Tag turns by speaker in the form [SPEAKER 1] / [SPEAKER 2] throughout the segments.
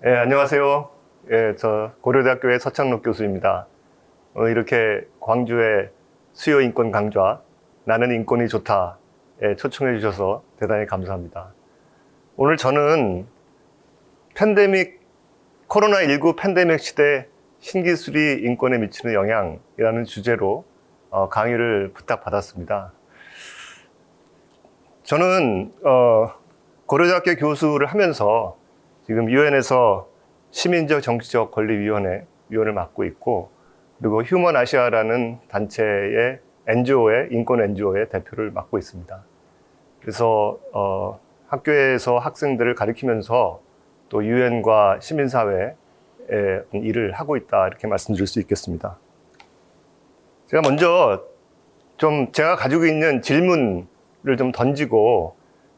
[SPEAKER 1] 안녕하세요. 저 고려대학교의 서창록 교수입니다. 이렇게 광주의 수요 인권 강좌 나는 인권이 좋다에 초청해 주셔서 대단히 감사합니다. 오늘 저는 코로나19 팬데믹 시대 신기술이 인권에 미치는 영향이라는 주제로 강의를 부탁받았습니다. 저는 고려대학교 교수를 하면서 지금 유엔에서 시민적 정치적 권리위원회 위원을 맡고 있고, 그리고 휴먼 아시아라는 단체의 인권 NGO의 대표를 맡고 있습니다. 그래서 학교에서 학생들을 가르치면서 또 유엔과 시민사회의 일을 하고 있다, 이렇게 말씀드릴 수 있겠습니다. 제가 먼저 제가 가지고 있는 질문을 좀 던지고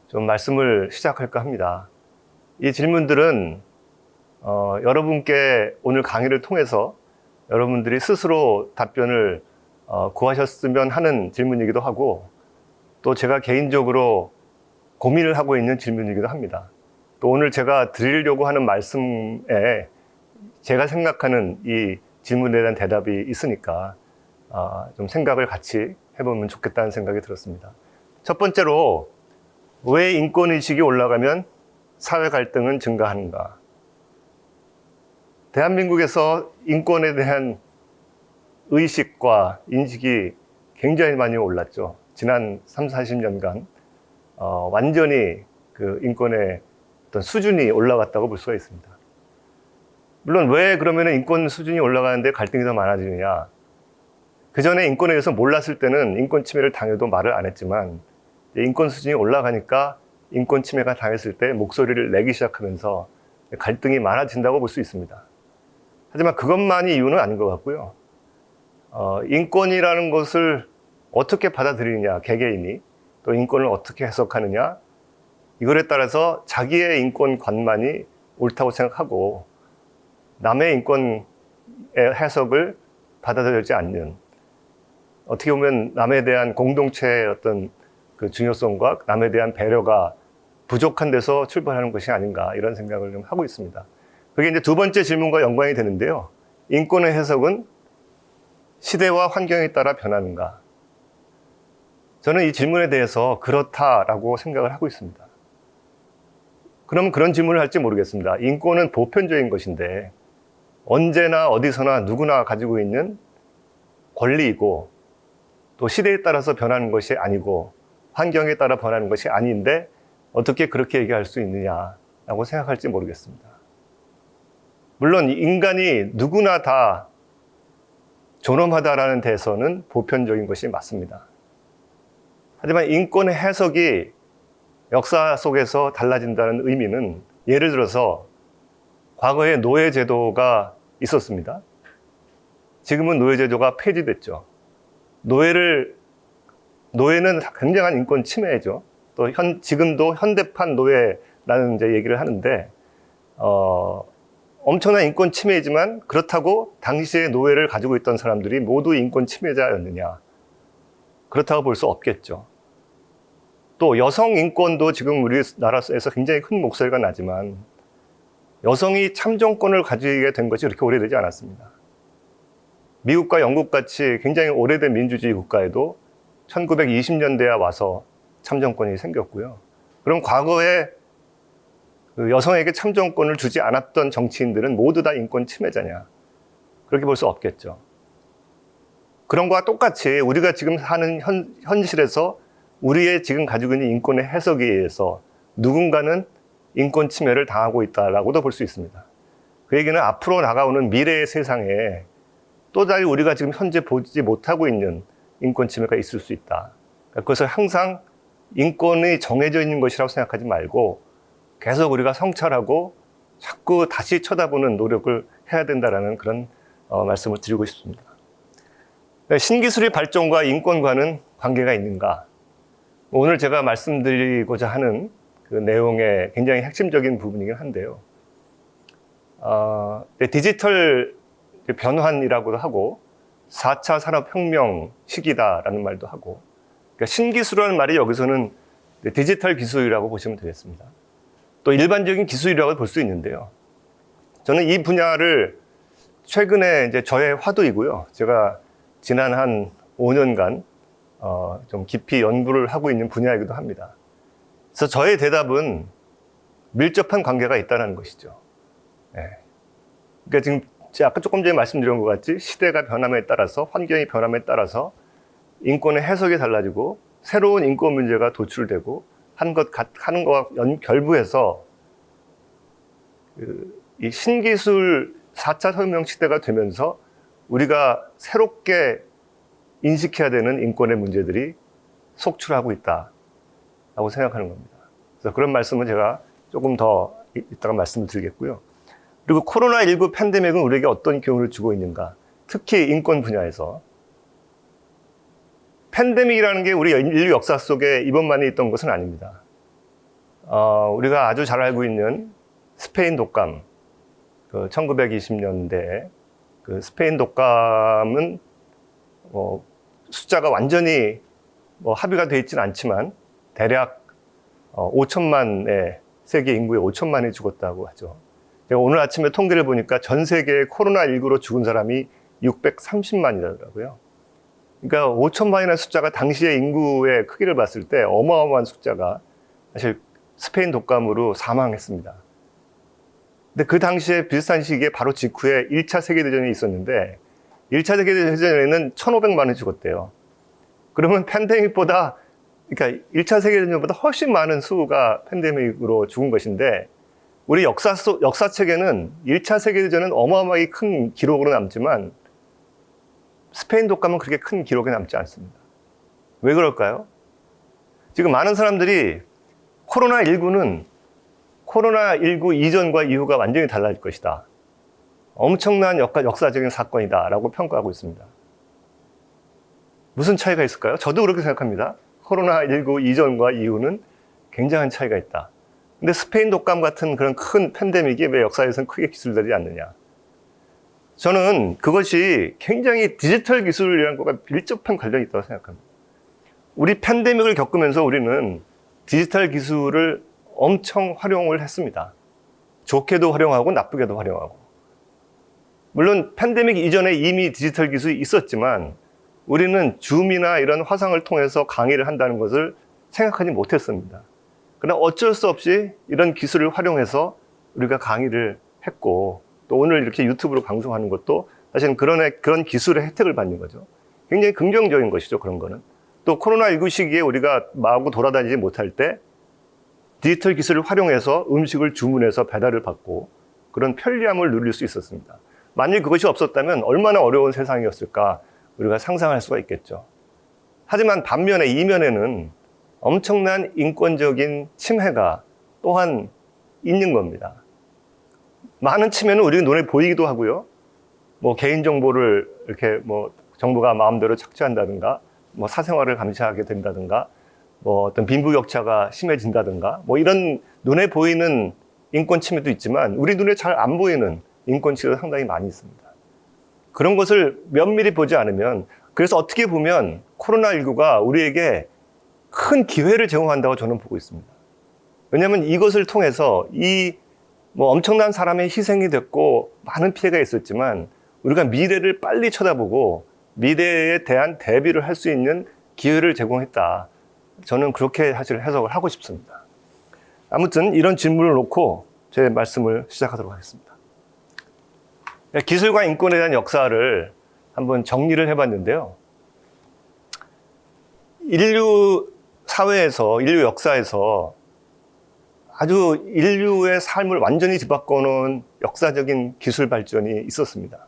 [SPEAKER 1] 좀 말씀을 시작할까 합니다. 이 질문들은 여러분께 오늘 강의를 통해서 여러분들이 스스로 답변을 구하셨으면 하는 질문이기도 하고, 또 제가 개인적으로 고민을 하고 있는 질문이기도 합니다. 또 오늘 제가 드리려고 하는 말씀에 제가 생각하는 이 질문에 대한 대답이 있으니까 좀 생각을 같이 해보면 좋겠다는 생각이 들었습니다. 첫 번째로, 왜 인권의식이 올라가면 사회 갈등은 증가하는가? 대한민국에서 인권에 대한 의식과 인식이 굉장히 많이 올랐죠. 지난 30-40년간 완전히 그 인권의 어떤 수준이 올라갔다고 볼 수가 있습니다. 물론 왜 그러면 인권 수준이 올라가는데 갈등이 더 많아지느냐? 그 전에 인권에 대해서 몰랐을 때는 인권 침해를 당해도 말을 안 했지만, 인권 수준이 올라가니까 인권 침해가 당했을 때 목소리를 내기 시작하면서 갈등이 많아진다고 볼 수 있습니다. 하지만 그것만이 이유는 아닌 것 같고요. 인권이라는 것을 어떻게 받아들이느냐, 개개인이, 또 인권을 어떻게 해석하느냐, 이거에 따라서 자기의 인권관만이 옳다고 생각하고 남의 인권의 해석을 받아들이지 않는, 어떻게 보면 남에 대한 공동체의 어떤 그 중요성과 남에 대한 배려가 부족한 데서 출발하는 것이 아닌가, 이런 생각을 좀 하고 있습니다. 그게 이제 두 번째 질문과 연관이 되는데요. 인권의 해석은 시대와 환경에 따라 변하는가? 저는 이 질문에 대해서 그렇다라고 생각을 하고 있습니다. 그럼 그런 질문을 할지 모르겠습니다. 인권은 보편적인 것인데 언제나 어디서나 누구나 가지고 있는 권리이고, 또 시대에 따라서 변하는 것이 아니고 환경에 따라 변하는 것이 아닌데 어떻게 그렇게 얘기할 수 있느냐라고 생각할지 모르겠습니다. 물론 인간이 누구나 다 존엄하다라는 데서는 보편적인 것이 맞습니다. 하지만 인권의 해석이 역사 속에서 달라진다는 의미는, 예를 들어서 과거에 노예제도가 있었습니다. 지금은 노예제도가 폐지됐죠. 노예는 굉장한 인권 침해죠. 또 지금도 현대판 노예라는 이제 얘기를 하는데, 엄청난 인권 침해이지만 그렇다고 당시에 노예를 가지고 있던 사람들이 모두 인권 침해자였느냐? 그렇다고 볼 수 없겠죠. 또 여성 인권도 지금 우리나라에서 굉장히 큰 목소리가 나지만 여성이 참정권을 가지게 된 것이 그렇게 오래되지 않았습니다. 미국과 영국같이 굉장히 오래된 민주주의 국가에도 1920년대에 와서 참정권이 생겼고요. 그럼 과거에 여성에게 참정권을 주지 않았던 정치인들은 모두 다 인권 침해자냐? 그렇게 볼 수 없겠죠. 그런 거와 똑같이 우리가 지금 사는 현실에서 우리의 지금 가지고 있는 인권의 해석에 의해서 누군가는 인권 침해를 당하고 있다라고도 볼 수 있습니다. 그 얘기는 앞으로 나가오는 미래의 세상에 또다시 우리가 지금 현재 보지 못하고 있는 인권 침해가 있을 수 있다. 그것을 항상 인권이 정해져 있는 것이라고 생각하지 말고 계속 우리가 성찰하고 자꾸 다시 쳐다보는 노력을 해야 된다는 그런 말씀을 드리고 싶습니다. 신기술의 발전과 인권과는 관계가 있는가? 오늘 제가 말씀드리고자 하는 그 내용의 굉장히 핵심적인 부분이긴 한데요. 디지털 변환이라고도 하고 4차 산업혁명 시기다라는 말도 하고, 그러니까 신기술이라는 말이 여기서는 디지털 기술이라고 보시면 되겠습니다. 또 일반적인 기술이라고 볼 수 있는데요. 저는 이 분야를 최근에 이제 저의 화두이고요. 제가 지난 한 5년간 좀 깊이 연구를 하고 있는 분야이기도 합니다. 그래서 저의 대답은 밀접한 관계가 있다는 것이죠. 네. 그러니까 지금 제가 아까 조금 전에 말씀드린 것 같이 시대가 변함에 따라서 환경이 변함에 따라서 인권의 해석이 달라지고 새로운 인권 문제가 도출되고 하는 것과 결부해서 이 신기술 4차 혁명 시대가 되면서 우리가 새롭게 인식해야 되는 인권의 문제들이 속출하고 있다라고 생각하는 겁니다. 그래서 그런 말씀은 제가 조금 더 이따가 말씀을 드리겠고요. 그리고 코로나19 팬데믹은 우리에게 어떤 교훈을 주고 있는가? 특히 인권 분야에서. 팬데믹이라는 게 우리 인류 역사 속에 이번만에 있던 것은 아닙니다. 우리가 아주 잘 알고 있는 스페인 독감, 1920년대 그 스페인 독감은 숫자가 완전히 합의가 되어 있지는 않지만 대략 5천만의 세계 인구의 5천만이 죽었다고 하죠. 제가 오늘 아침에 통계를 보니까 전 세계에 코로나19로 죽은 사람이 630만이더라고요. 그러니까 5천만이라는 숫자가 당시의 인구의 크기를 봤을 때 어마어마한 숫자가 사실 스페인 독감으로 사망했습니다. 근데 그 당시에 비슷한 시기에 바로 직후에 1차 세계대전이 있었는데 1차 세계대전에는 1,500만이 죽었대요. 그러면 팬데믹보다, 그러니까 1차 세계대전보다 훨씬 많은 수가 팬데믹으로 죽은 것인데 우리 역사책에는 1차 세계대전은 어마어마하게 큰 기록으로 남지만 스페인 독감은 그렇게 큰 기록이 남지 않습니다. 왜 그럴까요? 지금 많은 사람들이 코로나19는 코로나19 이전과 이후가 완전히 달라질 것이다. 엄청난 역사적인 사건이다 라고 평가하고 있습니다. 무슨 차이가 있을까요? 저도 그렇게 생각합니다. 코로나19 이전과 이후는 굉장한 차이가 있다. 근데 스페인 독감 같은 그런 큰 팬데믹이 왜 역사에서는 크게 기술되지 않느냐? 저는 그것이 굉장히 디지털 기술이라는 것과 밀접한 관련이 있다고 생각합니다. 우리 팬데믹을 겪으면서 우리는 디지털 기술을 엄청 활용을 했습니다. 좋게도 활용하고 나쁘게도 활용하고. 물론 팬데믹 이전에 이미 디지털 기술이 있었지만 우리는 줌이나 이런 화상을 통해서 강의를 한다는 것을 생각하지 못했습니다. 그러나 어쩔 수 없이 이런 기술을 활용해서 우리가 강의를 했고 또 오늘 이렇게 유튜브로 방송하는 것도 사실은 그런 기술의 혜택을 받는 거죠. 굉장히 긍정적인 것이죠, 그런 거는. 또 코로나19 시기에 우리가 마구 돌아다니지 못할 때 디지털 기술을 활용해서 음식을 주문해서 배달을 받고 그런 편리함을 누릴 수 있었습니다. 만일 그것이 없었다면 얼마나 어려운 세상이었을까 우리가 상상할 수가 있겠죠. 하지만 반면에 이면에는 엄청난 인권적인 침해가 또한 있는 겁니다. 많은 침해는 우리 눈에 보이기도 하고요. 개인정보를 이렇게 정부가 마음대로 착취한다든가, 사생활을 감시하게 된다든가, 어떤 빈부격차가 심해진다든가, 이런 눈에 보이는 인권 침해도 있지만 우리 눈에 잘 안 보이는 인권 침해도 상당히 많이 있습니다. 그런 것을 면밀히 보지 않으면, 그래서 어떻게 보면 코로나19가 우리에게 큰 기회를 제공한다고 저는 보고 있습니다. 왜냐하면 이것을 통해서 엄청난 사람의 희생이 됐고 많은 피해가 있었지만 우리가 미래를 빨리 쳐다보고 미래에 대한 대비를 할 수 있는 기회를 제공했다. 저는 그렇게 사실 해석을 하고 싶습니다. 아무튼 이런 질문을 놓고 제 말씀을 시작하도록 하겠습니다. 기술과 인권에 대한 역사를 한번 정리를 해봤는데요. 인류 사회에서, 인류 역사에서 아주 인류의 삶을 완전히 뒤바꿔놓은 역사적인 기술 발전이 있었습니다.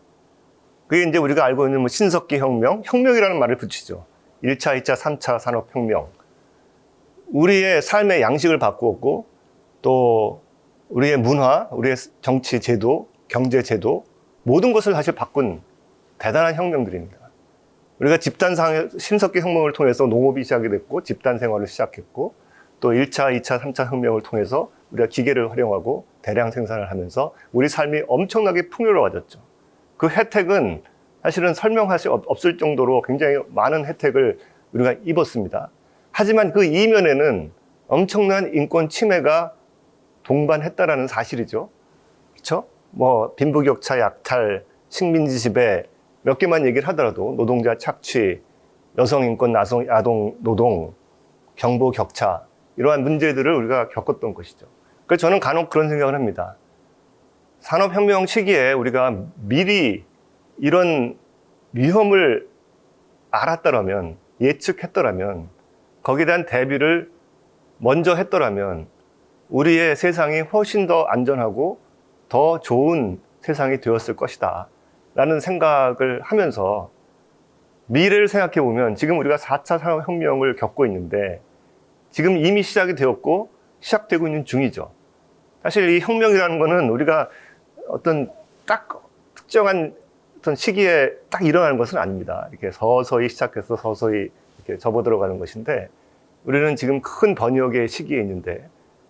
[SPEAKER 1] 그게 이제 우리가 알고 있는 신석기 혁명, 혁명이라는 말을 붙이죠. 1차, 2차, 3차 산업혁명. 우리의 삶의 양식을 바꾸었고, 또 우리의 문화, 우리의 정치 제도, 경제 제도, 모든 것을 사실 바꾼 대단한 혁명들입니다. 우리가 신석기 혁명을 통해서 농업이 시작이 됐고, 집단 생활을 시작했고, 또 1차, 2차, 3차 혁명을 통해서 우리가 기계를 활용하고 대량 생산을 하면서 우리 삶이 엄청나게 풍요로워졌죠. 그 혜택은 사실은 설명할 수 없을 정도로 굉장히 많은 혜택을 우리가 입었습니다. 하지만 그 이면에는 엄청난 인권 침해가 동반했다라는 사실이죠. 그렇죠? 뭐 빈부격차 약탈, 식민지 지배 몇 개만 얘기를 하더라도 노동자 착취, 여성 인권, 아동 노동, 경보 격차 이러한 문제들을 우리가 겪었던 것이죠. 그래서 저는 간혹 그런 생각을 합니다. 산업혁명 시기에 우리가 미리 이런 위험을 알았더라면, 예측했더라면, 거기에 대한 대비를 먼저 했더라면 우리의 세상이 훨씬 더 안전하고 더 좋은 세상이 되었을 것이다 라는 생각을 하면서 미래를 생각해 보면 지금 우리가 4차 산업혁명을 겪고 있는데 지금 이미 시작이 되었고 시작되고 있는 중이죠. 사실 이 혁명이라는 거는 우리가 어떤 딱 특정한 어떤 시기에 딱 일어나는 것은 아닙니다. 이렇게 서서히 시작해서 서서히 이렇게 접어들어가는 것인데 우리는 지금 큰 번역의 시기에 있는데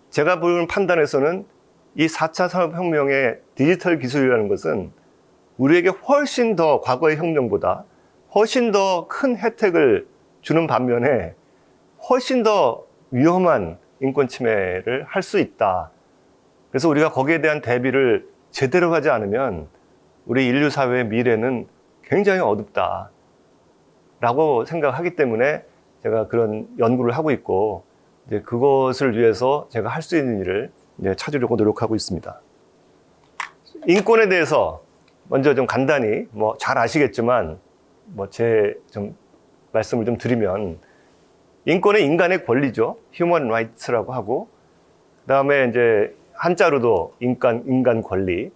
[SPEAKER 1] 제가 보는 판단에서는 이 4차 산업혁명의 디지털 기술이라는 것은 우리에게 훨씬 더 과거의 혁명보다 훨씬 더 큰 혜택을 주는 반면에 훨씬 더 위험한 인권 침해를 할 수 있다. 그래서 우리가 거기에 대한 대비를 제대로 하지 않으면 우리 인류 사회의 미래는 굉장히 어둡다 라고 생각하기 때문에 제가 그런 연구를 하고 있고 이제 그것을 위해서 제가 할 수 있는 일을 이제 찾으려고 노력하고 있습니다. 인권에 대해서 먼저 좀 간단히 뭐 잘 아시겠지만 뭐 제 좀 말씀을 좀 드리면 인권은 인간의 권리죠. Human Rights라고 하고 그다음에 이제 한자로도 인간 권리.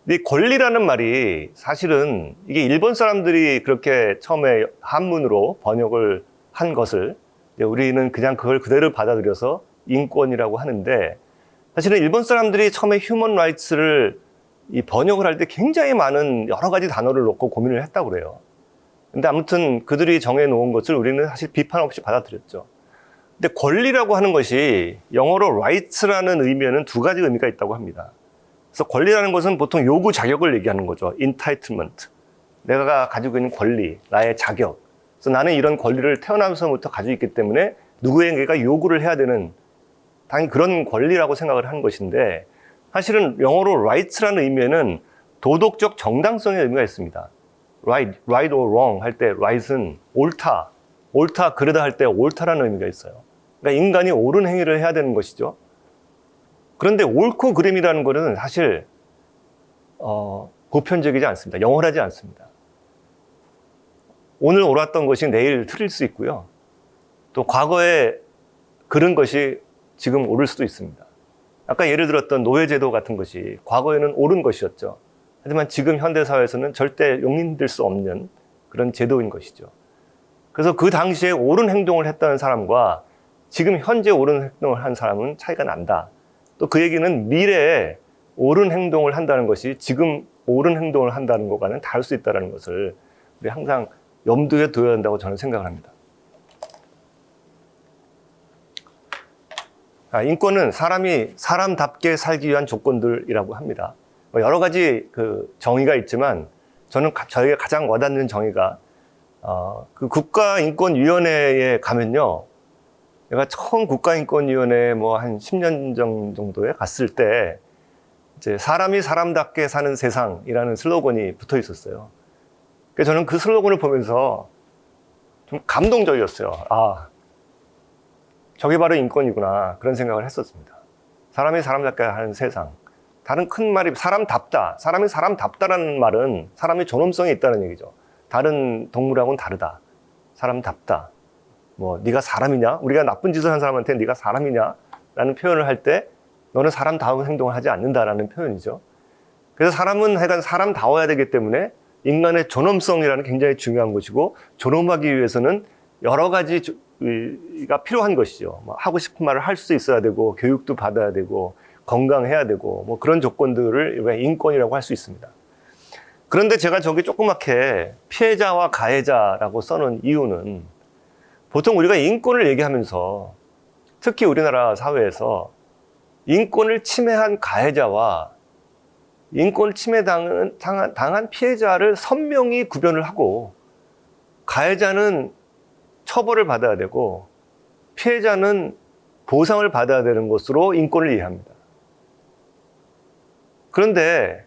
[SPEAKER 1] 이 권리라는 말이 사실은 이게 일본 사람들이 그렇게 처음에 한문으로 번역을 한 것을 우리는 그냥 그걸 그대로 받아들여서 인권이라고 하는데 사실은 일본 사람들이 처음에 Human Rights를 이 번역을 할 때 굉장히 많은 여러 가지 단어를 놓고 고민을 했다고 그래요. 근데 아무튼 그들이 정해놓은 것을 우리는 사실 비판 없이 받아들였죠. 근데 권리라고 하는 것이 영어로 rights라는 의미에는 두 가지 의미가 있다고 합니다. 그래서 권리라는 것은 보통 요구 자격을 얘기하는 거죠. entitlement. 내가 가지고 있는 권리, 나의 자격. 그래서 나는 이런 권리를 태어나면서부터 가지고 있기 때문에 누구에게가 요구를 해야 되는 당연히 그런 권리라고 생각을 하는 것인데 사실은 영어로 rights라는 의미에는 도덕적 정당성의 의미가 있습니다. right or wrong 할 때 right은 옳다, 그러다 할 때 옳다라는 의미가 있어요. 그러니까 인간이 옳은 행위를 해야 되는 것이죠. 그런데 옳고 그름이라는 것은 사실 보편적이지 않습니다. 영원하지 않습니다. 오늘 옳았던 것이 내일 틀릴 수 있고요. 또 과거에 그른 것이 지금 옳을 수도 있습니다. 아까 예를 들었던 노예제도 같은 것이 과거에는 옳은 것이었죠. 하지만 지금 현대사회에서는 절대 용인될 수 없는 그런 제도인 것이죠. 그래서 그 당시에 옳은 행동을 했다는 사람과 지금 현재 옳은 행동을 한 사람은 차이가 난다. 또 그 얘기는 미래에 옳은 행동을 한다는 것이 지금 옳은 행동을 한다는 것과는 다를 수 있다는 것을 우리 항상 염두에 둬야 한다고 저는 생각을 합니다. 인권은 사람이 사람답게 살기 위한 조건들이라고 합니다. 여러 가지 그 정의가 있지만 저는 저에게 가장 와닿는 정의가 그 국가인권위원회에 가면요. 내가 처음 국가인권위원회에 뭐 한 10년 정도에 갔을 때 이제 사람이 사람답게 사는 세상이라는 슬로건이 붙어 있었어요. 그래서 저는 그 슬로건을 보면서 좀 감동적이었어요. 아, 저게 바로 인권이구나. 그런 생각을 했었습니다. 사람이 사람답게 하는 세상. 다른 큰 말이 사람답다. 사람이 사람답다라는 말은 사람이 존엄성이 있다는 얘기죠. 다른 동물하고는 다르다. 사람답다. 뭐 네가 사람이냐? 우리가 나쁜 짓을 한 사람한테 네가 사람이냐? 라는 표현을 할 때 너는 사람다운 행동을 하지 않는다라는 표현이죠. 그래서 사람은 하여간 사람다워야 되기 때문에 인간의 존엄성이라는 굉장히 중요한 것이고 존엄하기 위해서는 여러 가지가 필요한 것이죠. 뭐 하고 싶은 말을 할 수 있어야 되고 교육도 받아야 되고 건강해야 되고 뭐 그런 조건들을 인권이라고 할 수 있습니다. 그런데 제가 저기 조그맣게 피해자와 가해자라고 써놓은 이유는 보통 우리가 인권을 얘기하면서 특히 우리나라 사회에서 인권을 침해한 가해자와 인권을 당한 피해자를 선명히 구별을 하고 가해자는 처벌을 받아야 되고 피해자는 보상을 받아야 되는 것으로 인권을 이해합니다. 그런데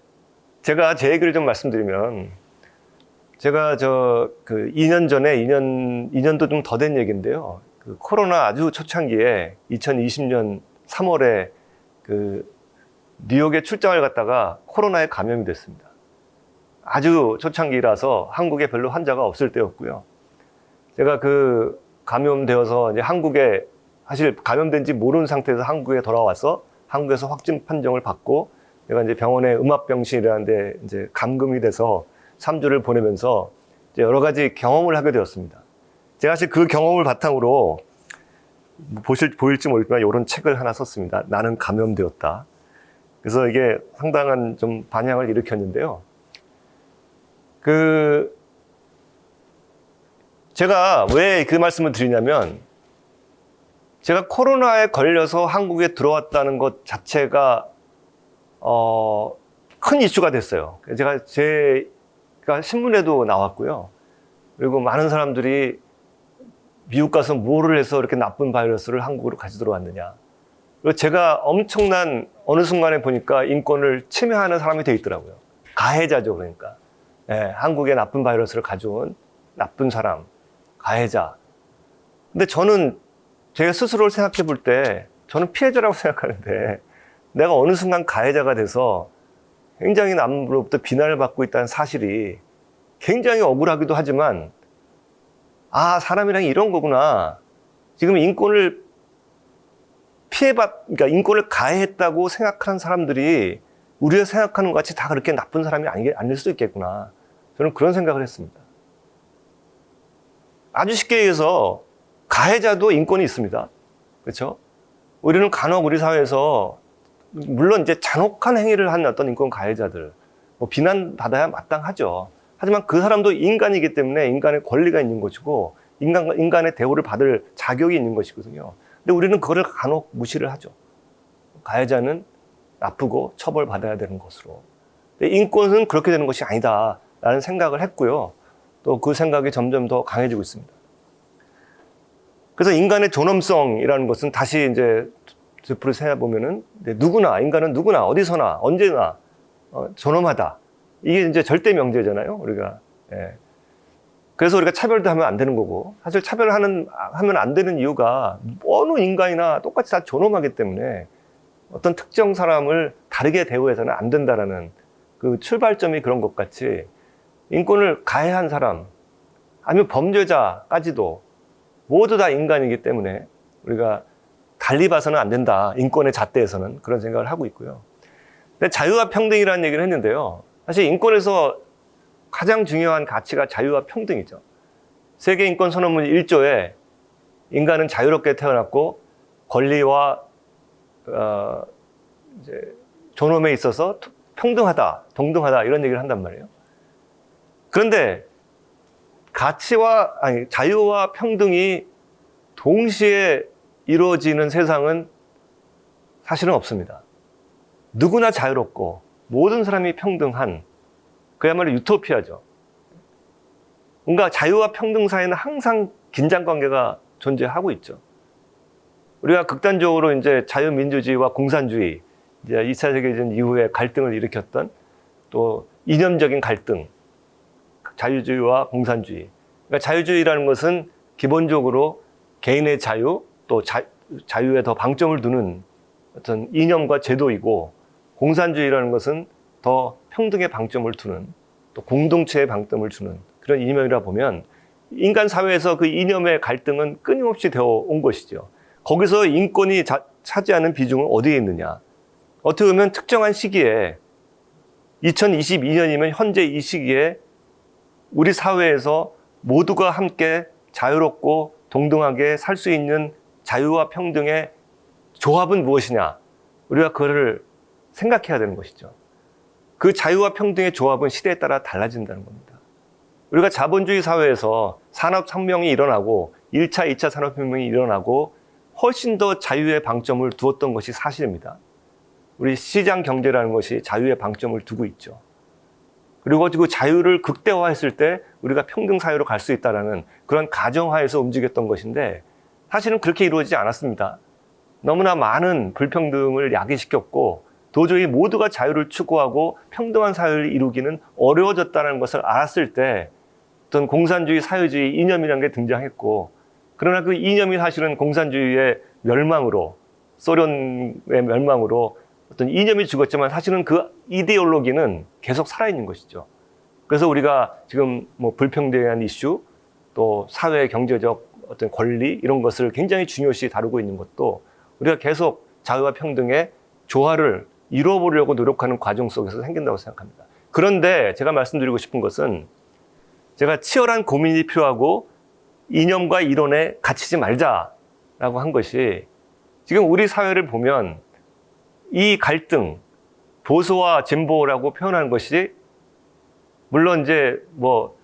[SPEAKER 1] 제가 제 얘기를 좀 말씀드리면, 제가 2년 전에, 2년도 좀 더 된 얘기인데요. 그 코로나 아주 초창기에 2020년 3월에 그 뉴욕에 출장을 갔다가 코로나에 감염이 됐습니다. 아주 초창기라서 한국에 별로 환자가 없을 때였고요. 제가 그 감염되어서 이제 한국에, 사실 감염된지 모르는 상태에서 한국에 돌아와서 한국에서 확진 판정을 받고, 내가 이제 병원에 음압병실이라는 데 이제 감금이 돼서 3주를 보내면서 이제 여러 가지 경험을 하게 되었습니다. 제가 사실 그 경험을 바탕으로 보일지 모르겠지만 이런 책을 하나 썼습니다. 나는 감염되었다. 그래서 이게 상당한 좀 반향을 일으켰는데요. 제가 왜 그 말씀을 드리냐면, 제가 코로나에 걸려서 한국에 들어왔다는 것 자체가 큰 이슈가 됐어요. 제가 신문에도 나왔고요. 그리고 많은 사람들이 미국 가서 뭐를 해서 이렇게 나쁜 바이러스를 한국으로 가지고 들어왔느냐. 그리고 제가 엄청난, 어느 순간에 보니까 인권을 침해하는 사람이 돼 있더라고요. 가해자죠, 그러니까. 한국에 나쁜 바이러스를 가져온 나쁜 사람, 가해자. 근데 저는 제가 스스로를 생각해 볼 때 저는 피해자라고 생각하는데, 내가 어느 순간 가해자가 돼서 굉장히 남으로부터 비난을 받고 있다는 사실이 굉장히 억울하기도 하지만, 사람이란 이런 거구나. 지금 인권을 그러니까 인권을 가해했다고 생각하는 사람들이 우리가 생각하는 것 같이 다 그렇게 나쁜 사람이 아닐 수도 있겠구나. 저는 그런 생각을 했습니다. 아주 쉽게 얘기해서 가해자도 인권이 있습니다. 그렇죠? 우리는 간혹 우리 사회에서, 물론 이제 잔혹한 행위를 한 어떤 인권 가해자들, 비난받아야 마땅하죠. 하지만 그 사람도 인간이기 때문에 인간의 권리가 있는 것이고, 인간의 대우를 받을 자격이 있는 것이거든요. 근데 우리는 그거를 간혹 무시를 하죠. 가해자는 나쁘고 처벌받아야 되는 것으로. 근데 인권은 그렇게 되는 것이 아니다라는 생각을 했고요. 또 그 생각이 점점 더 강해지고 있습니다. 그래서 인간의 존엄성이라는 것은 다시 이제 짚으로 세어보면은, 인간은 누구나, 어디서나, 언제나, 존엄하다. 이게 이제 절대 명제잖아요, 우리가. 그래서 우리가 차별도 하면 안 되는 거고, 사실 하면 안 되는 이유가 어느 인간이나 똑같이 다 존엄하기 때문에 어떤 특정 사람을 다르게 대우해서는 안 된다라는 그 출발점이 그런 것 같이, 인권을 가해한 사람, 아니면 범죄자까지도 모두 다 인간이기 때문에 우리가 달리 봐서는 안 된다. 인권의 잣대에서는 그런 생각을 하고 있고요. 근데 자유와 평등이라는 얘기를 했는데요. 사실 인권에서 가장 중요한 가치가 자유와 평등이죠. 세계인권선언문 1조에 인간은 자유롭게 태어났고 권리와 이제 존엄에 있어서 평등하다, 동등하다 이런 얘기를 한단 말이에요. 그런데 자유와 평등이 동시에 이루어지는 세상은 사실은 없습니다. 누구나 자유롭고 모든 사람이 평등한, 그야말로 유토피아죠. 뭔가 자유와 평등 사이에는 항상 긴장관계가 존재하고 있죠. 우리가 극단적으로 이제 자유민주주의와 공산주의, 이제 2차 세계대전 이후에 갈등을 일으켰던 또 이념적인 갈등, 자유주의와 공산주의. 그러니까 자유주의라는 것은 기본적으로 개인의 자유, 또 자유에 더 방점을 두는 어떤 이념과 제도이고, 공산주의라는 것은 더 평등에 방점을 두는, 또 공동체에 방점을 주는 그런 이념이라 보면, 인간 사회에서 그 이념의 갈등은 끊임없이 되어 온 것이죠. 거기서 인권이 차지하는 비중은 어디에 있느냐. 어떻게 보면 특정한 시기에, 2022년이면 현재 이 시기에 우리 사회에서 모두가 함께 자유롭고 동등하게 살 수 있는 자유와 평등의 조합은 무엇이냐. 우리가 그거를 생각해야 되는 것이죠. 그 자유와 평등의 조합은 시대에 따라 달라진다는 겁니다. 우리가 자본주의 사회에서 산업혁명이 일어나고 1차, 2차 산업혁명이 일어나고 훨씬 더 자유의 방점을 두었던 것이 사실입니다. 우리 시장 경제라는 것이 자유의 방점을 두고 있죠. 그리고 그 자유를 극대화했을 때 우리가 평등 사회로 갈 수 있다는 그런 가정하에서 움직였던 것인데, 사실은 그렇게 이루어지지 않았습니다. 너무나 많은 불평등을 야기시켰고, 도저히 모두가 자유를 추구하고 평등한 사회를 이루기는 어려워졌다는 것을 알았을 때 어떤 공산주의, 사회주의 이념이라는 게 등장했고, 그러나 그 이념이 사실은 공산주의의 멸망으로, 소련의 멸망으로 어떤 이념이 죽었지만 사실은 그 이데올로기는 계속 살아있는 것이죠. 그래서 우리가 지금 뭐 불평등에 대한 이슈, 또 사회 경제적 어떤 권리 이런 것을 굉장히 중요시 다루고 있는 것도 우리가 계속 자유와 평등의 조화를 이루어보려고 노력하는 과정 속에서 생긴다고 생각합니다. 그런데 제가 말씀드리고 싶은 것은 제가 치열한 고민이 필요하고 이념과 이론에 갇히지 말자라고 한 것이 지금 우리 사회를 보면 이 갈등, 보수와 진보라고 표현하는 것이 물론 이제 뭐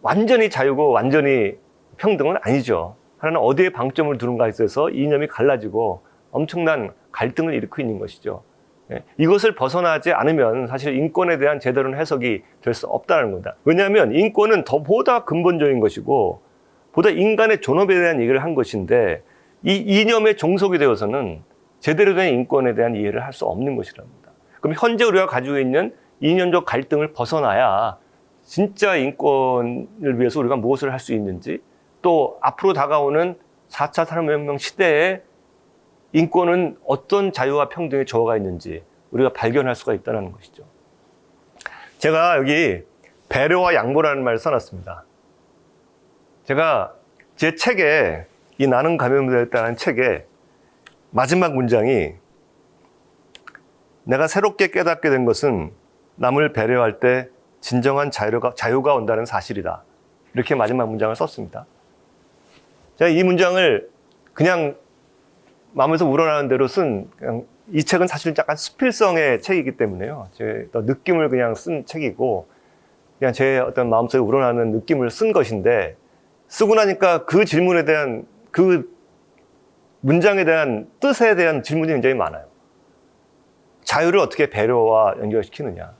[SPEAKER 1] 완전히 자유고 완전히 평등은 아니죠. 하나는 어디에 방점을 두는가에 있어서 이념이 갈라지고 엄청난 갈등을 일으키고 있는 것이죠. 이것을 벗어나지 않으면 사실 인권에 대한 제대로 해석이 될 수 없다는 겁니다. 왜냐하면 인권은 보다 근본적인 것이고 보다 인간의 존엄에 대한 얘기를 한 것인데 이 이념에 종속이 되어서는 제대로 된 인권에 대한 이해를 할 수 없는 것이랍니다. 그럼 현재 우리가 가지고 있는 이념적 갈등을 벗어나야 진짜 인권을 위해서 우리가 무엇을 할 수 있는지, 또 앞으로 다가오는 4차 산업혁명 시대에 인권은 어떤 자유와 평등의 조화가 있는지 우리가 발견할 수가 있다는 것이죠. 제가 여기 배려와 양보라는 말을 써놨습니다. 제가 제 책에, 이 나는 감염되었다는 책에 마지막 문장이 내가 새롭게 깨닫게 된 것은 남을 배려할 때 진정한 자유가 온다는 사실이다. 이렇게 마지막 문장을 썼습니다. 제가 이 문장을 그냥 마음에서 우러나는 대로 이 책은 사실 약간 수필성의 책이기 때문에요. 제 느낌을 그냥 쓴 책이고, 그냥 제 어떤 마음속에 우러나는 느낌을 쓴 것인데, 쓰고 나니까 그 질문에 대한, 그 문장에 대한 뜻에 대한 질문이 굉장히 많아요. 자유를 어떻게 배려와 연결시키느냐.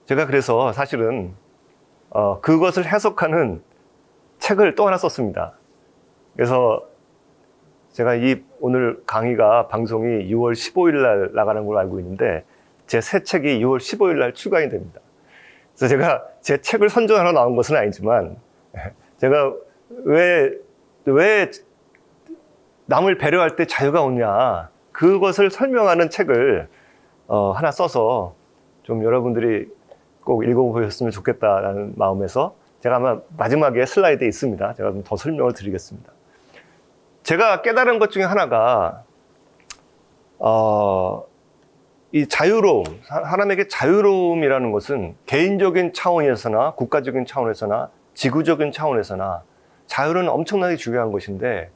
[SPEAKER 1] 제가 그래서 사실은 그것을 해석하는 책을 또 하나 썼습니다. 그래서 제가 오늘 강의가 방송이 6월 15일 날 나가는 걸로 알고 있는데 제 새 책이 6월 15일 날 출간이 됩니다. 그래서 제가 제 책을 선전하러 나온 것은 아니지만 제가 왜 남을 배려할 때 자유가 오냐, 그것을 설명하는 책을 하나 써서 좀 여러분들이 꼭 읽어보셨으면 좋겠다라는 마음에서 제가 아마 마지막에 슬라이드에 있습니다. 제가 좀 더 설명을 드리겠습니다. 제가 깨달은 것 중에 하나가 이 자유로움, 사람에게 자유로움이라는 것은 개인적인 차원에서나 국가적인 차원에서나 지구적인 차원에서나 자유는 엄청나게 중요한 것인데,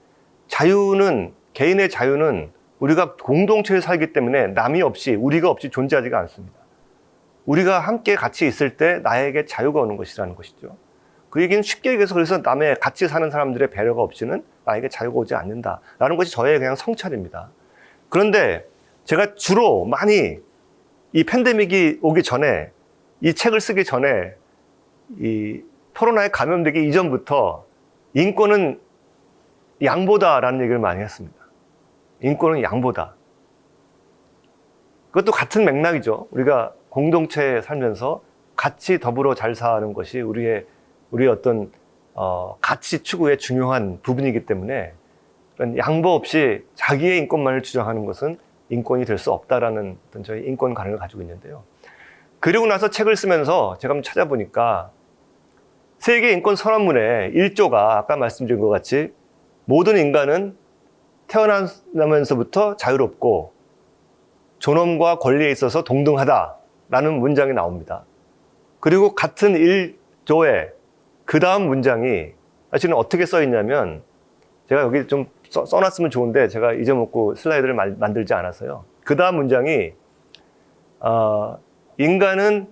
[SPEAKER 1] 개인의 자유는 우리가 공동체에 살기 때문에 남이 없이, 우리가 없이 존재하지가 않습니다. 우리가 함께 같이 있을 때 나에게 자유가 오는 것이라는 것이죠. 그 얘기는 쉽게 얘기해서 그래서 남의 같이 사는 사람들의 배려가 없이는 나에게 자유가 오지 않는다라는 것이 저의 그냥 성찰입니다. 그런데 제가 주로 많이 이 팬데믹이 오기 전에, 이 책을 쓰기 전에, 이 코로나에 감염되기 이전부터 인권은 양보다라는 얘기를 많이 했습니다. 인권은 양보다. 그것도 같은 맥락이죠. 우리가 공동체에 살면서 같이 더불어 잘 사는 것이 우리의 어떤 가치 추구의 중요한 부분이기 때문에 양보 없이 자기의 인권만을 주장하는 것은 인권이 될 수 없다라는 어떤 저희 인권관을 가지고 있는데요. 그리고 나서 책을 쓰면서 제가 한번 찾아보니까 세계 인권 선언문의 1조가 아까 말씀드린 것 같이 모든 인간은 태어나면서부터 자유롭고 존엄과 권리에 있어서 동등하다라는 문장이 나옵니다. 그리고 같은 1조의 그 다음 문장이 사실은 어떻게 써 있냐면, 제가 여기 좀 써놨으면 좋은데 제가 잊어먹고 슬라이드를 만들지 않아서요. 그 다음 문장이 인간은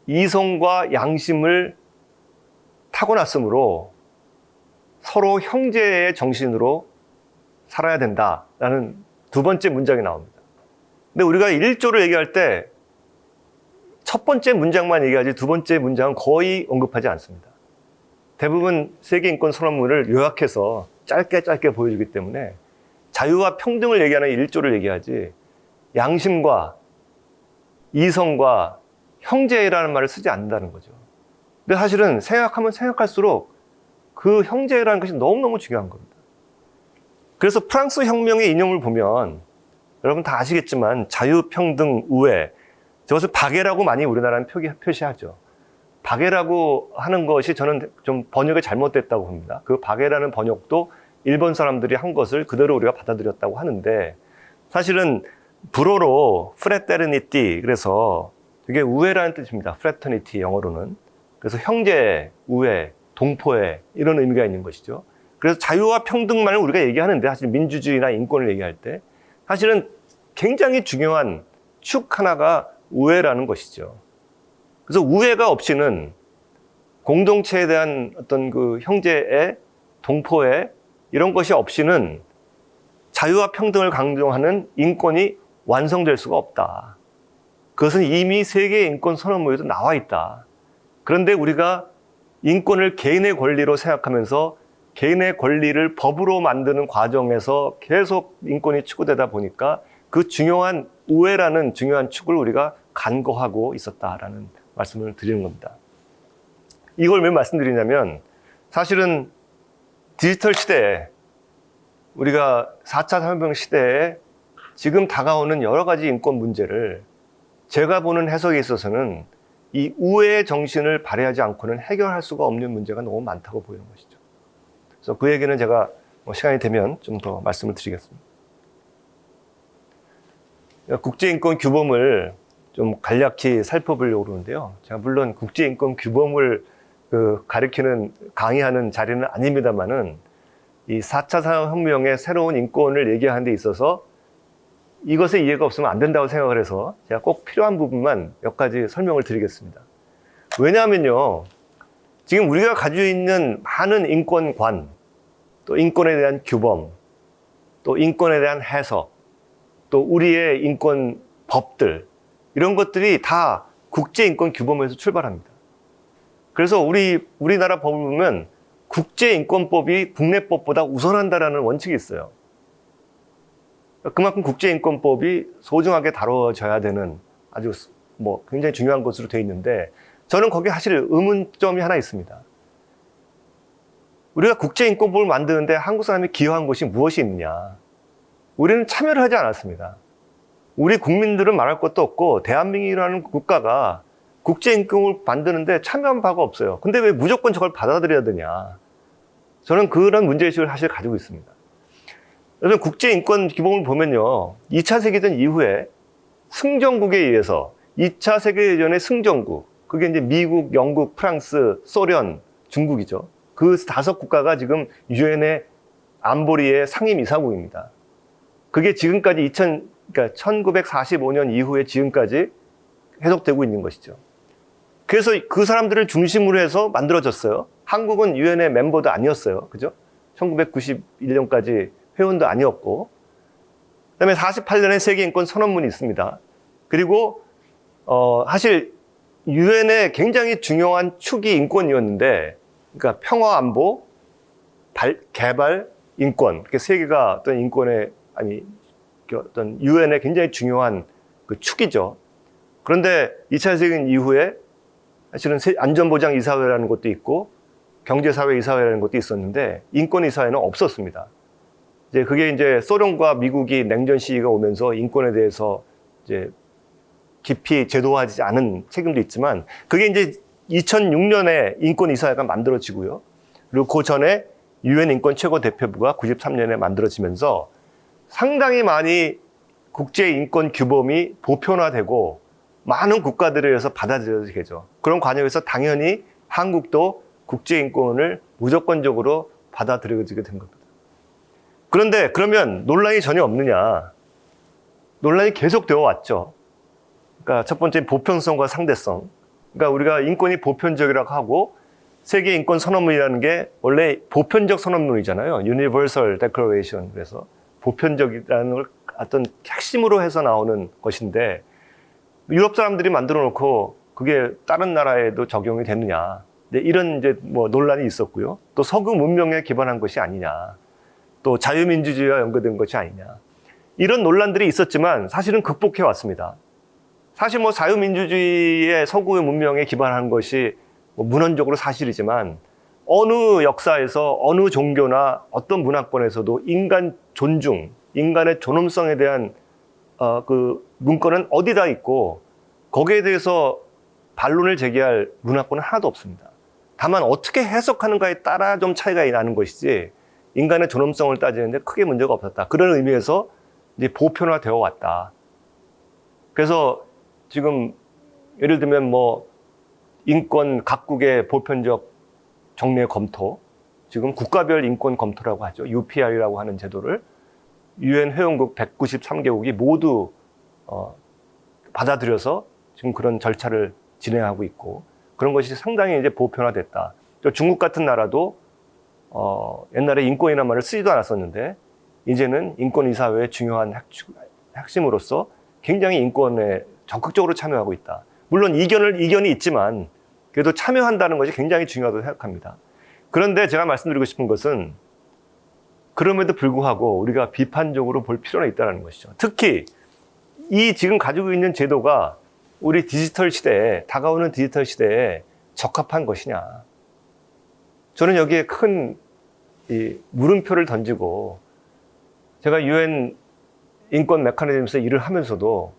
[SPEAKER 1] 이성과 양심을 타고났으므로 서로 형제의 정신으로 살아야 된다라는 두 번째 문장이 나옵니다. 근데 우리가 1조를 얘기할 때 첫 번째 문장만 얘기하지 두 번째 문장은 거의 언급하지 않습니다. 대부분 세계인권 선언문을 요약해서 짧게 보여주기 때문에 자유와 평등을 얘기하는 1조를 얘기하지 양심과 이성과 형제라는 말을 쓰지 않는다는 거죠. 근데 사실은 생각하면 생각할수록 그 형제라는 것이 너무너무 중요한 겁니다. 그래서 프랑스 혁명의 이념을 보면 여러분 다 아시겠지만 자유, 평등, 우애, 저것을 박애라고 많이 우리나라는 표시하죠. 박애라고 하는 것이 저는 좀 번역이 잘못됐다고 봅니다. 그 박애라는 번역도 일본 사람들이 한 것을 그대로 우리가 받아들였다고 하는데 사실은 불어로 프레테르니티, 그래서 이게 우애라는 뜻입니다. 프레터니티 영어로는. 그래서 형제, 우애, 동포애 이런 의미가 있는 것이죠. 그래서 자유와 평등만을 우리가 얘기하는데 사실 민주주의나 인권을 얘기할 때 사실은 굉장히 중요한 축 하나가 우애라는 것이죠. 그래서 우애가 없이는 공동체에 대한 어떤 그 형제애, 동포애 이런 것이 없이는 자유와 평등을 강조하는 인권이 완성될 수가 없다. 그것은 이미 세계 인권 선언문에도 나와 있다. 그런데 우리가 인권을 개인의 권리로 생각하면서 개인의 권리를 법으로 만드는 과정에서 계속 인권이 추구되다 보니까 그 중요한 우애라는 중요한 축을 우리가 간과하고 있었다라는 말씀을 드리는 겁니다. 이걸 왜 말씀드리냐면 사실은 디지털 시대에 우리가 4차 산업혁명 시대에 지금 다가오는 여러 가지 인권 문제를 제가 보는 해석에 있어서는 이 우애의 정신을 발휘하지 않고는 해결할 수가 없는 문제가 너무 많다고 보이는 것이죠. 그래서 그 얘기는 제가 시간이 되면 좀 더 말씀을 드리겠습니다. 국제인권 규범을 좀 간략히 살펴보려고 그러는데요. 제가 물론 국제인권 규범을 가르치는, 강의하는 자리는 아닙니다만은 이 4차 산업혁명의 새로운 인권을 얘기하는 데 있어서 이것의 이해가 없으면 안 된다고 생각을 해서 제가 꼭 필요한 부분만 몇 가지 설명을 드리겠습니다. 왜냐하면요, 지금 우리가 가지고 있는 많은 인권관, 또 인권에 대한 규범, 또 인권에 대한 해석, 또 우리의 인권 법들, 이런 것들이 다 국제인권 규범에서 출발합니다. 그래서 우리나라 법을 보면 국제인권법이 국내법보다 우선한다라는 원칙이 있어요. 그만큼 국제인권법이 소중하게 다뤄져야 되는 아주 굉장히 중요한 것으로 되어 있는데 저는 거기에 사실 의문점이 하나 있습니다. 우리가 국제인권법을 만드는데 한국 사람이 기여한 것이 무엇이 있느냐? 우리는 참여를 하지 않았습니다. 우리 국민들은 말할 것도 없고 대한민국이라는 국가가 국제인권을 만드는데 참여한 바가 없어요. 근데 왜 무조건 저걸 받아들여야 되냐? 저는 그런 문제의식을 사실 가지고 있습니다. 그래서 국제인권 규범을 보면요, 2차 세계대전 이후에 승전국에 의해서 2차 세계대전의 승전국, 그게 이제 미국, 영국, 프랑스, 소련, 중국이죠. 그 5국가가 지금 유엔의 안보리의 상임이사국입니다. 그게 지금까지 그러니까 1945년 이후에 지금까지 해석되고 있는 것이죠. 그래서 그 사람들을 중심으로 해서 만들어졌어요. 한국은 유엔의 멤버도 아니었어요. 그죠? 1991년까지 회원도 아니었고, 그다음에 48년에 세계인권 선언문이 있습니다. 그리고 사실 유엔의 굉장히 중요한 축이 인권이었는데, 그러니까 평화 안보, 개발, 인권, 이렇게 세 개가 어떤 인권의 어떤 유엔의 굉장히 중요한 그 축이죠. 그런데 2차 세계대전 이후에 사실은 안전보장이사회라는 것도 있고 경제사회이사회라는 것도 있었는데 인권이사회는 없었습니다. 그게 이제 소련과 미국이 냉전 시기가 오면서 인권에 대해서 이제 깊이 제도화하지 않은 책임도 있지만 그게 이제 2006년에 인권이사회가 만들어지고요. 그리고 그 전에 유엔 인권 최고 대표부가 93년에 만들어지면서 상당히 많이 국제인권 규범이 보편화되고 많은 국가들에 의해서 받아들여지게 되죠. 그런 과정에서 당연히 한국도 국제인권을 무조건적으로 받아들여지게 된 겁니다. 그런데 그러면 논란이 전혀 없느냐? 논란이 계속되어 왔죠. 그러니까 첫 번째 보편성과 상대성. 그러니까 우리가 인권이 보편적이라고 하고 세계인권선언문이라는 게 원래 보편적 선언문이잖아요. Universal Declaration. 그래서 보편적이라는 걸 어떤 핵심으로 해서 나오는 것인데 유럽 사람들이 만들어 놓고 그게 다른 나라에도 적용이 되느냐. 이런 이제 논란이 있었고요. 또 서구 문명에 기반한 것이 아니냐. 또 자유민주주의와 연결된 것이 아니냐. 이런 논란들이 있었지만 사실은 극복해 왔습니다. 사실 뭐 자유민주주의의 서구의 문명에 기반한 것이 뭐 문헌적으로 사실이지만 어느 역사에서 어느 종교나 어떤 문화권에서도 인간 존중, 인간의 존엄성에 대한 그 문건은 어디다 있고 거기에 대해서 반론을 제기할 문화권은 하나도 없습니다. 다만 어떻게 해석하는가에 따라 좀 차이가 나는 것이지 인간의 존엄성을 따지는데 크게 문제가 없었다. 그런 의미에서 이제 보편화되어 왔다. 그래서 지금 예를 들면 뭐 인권 각국의 보편적 정례 검토, 지금 국가별 인권 검토라고 하죠. UPR이라고 하는 제도를 유엔 회원국 193개국이 모두 받아들여서 지금 그런 절차를 진행하고 있고 그런 것이 상당히 이제 보편화됐다. 중국 같은 나라도 옛날에 인권이라는 말을 쓰지도 않았었는데 이제는 인권이사회의 중요한 핵심으로서 굉장히 인권에 적극적으로 참여하고 있다. 물론 이견이 있지만 그래도 참여한다는 것이 굉장히 중요하다고 생각합니다. 그런데 제가 말씀드리고 싶은 것은 그럼에도 불구하고 우리가 비판적으로 볼 필요는 있다는 것이죠. 특히 이 지금 가지고 있는 제도가 우리 디지털 시대에, 다가오는 디지털 시대에 적합한 것이냐. 저는 여기에 큰 물음표를 던지고 제가 유엔 인권 메커니즘에서 일을 하면서도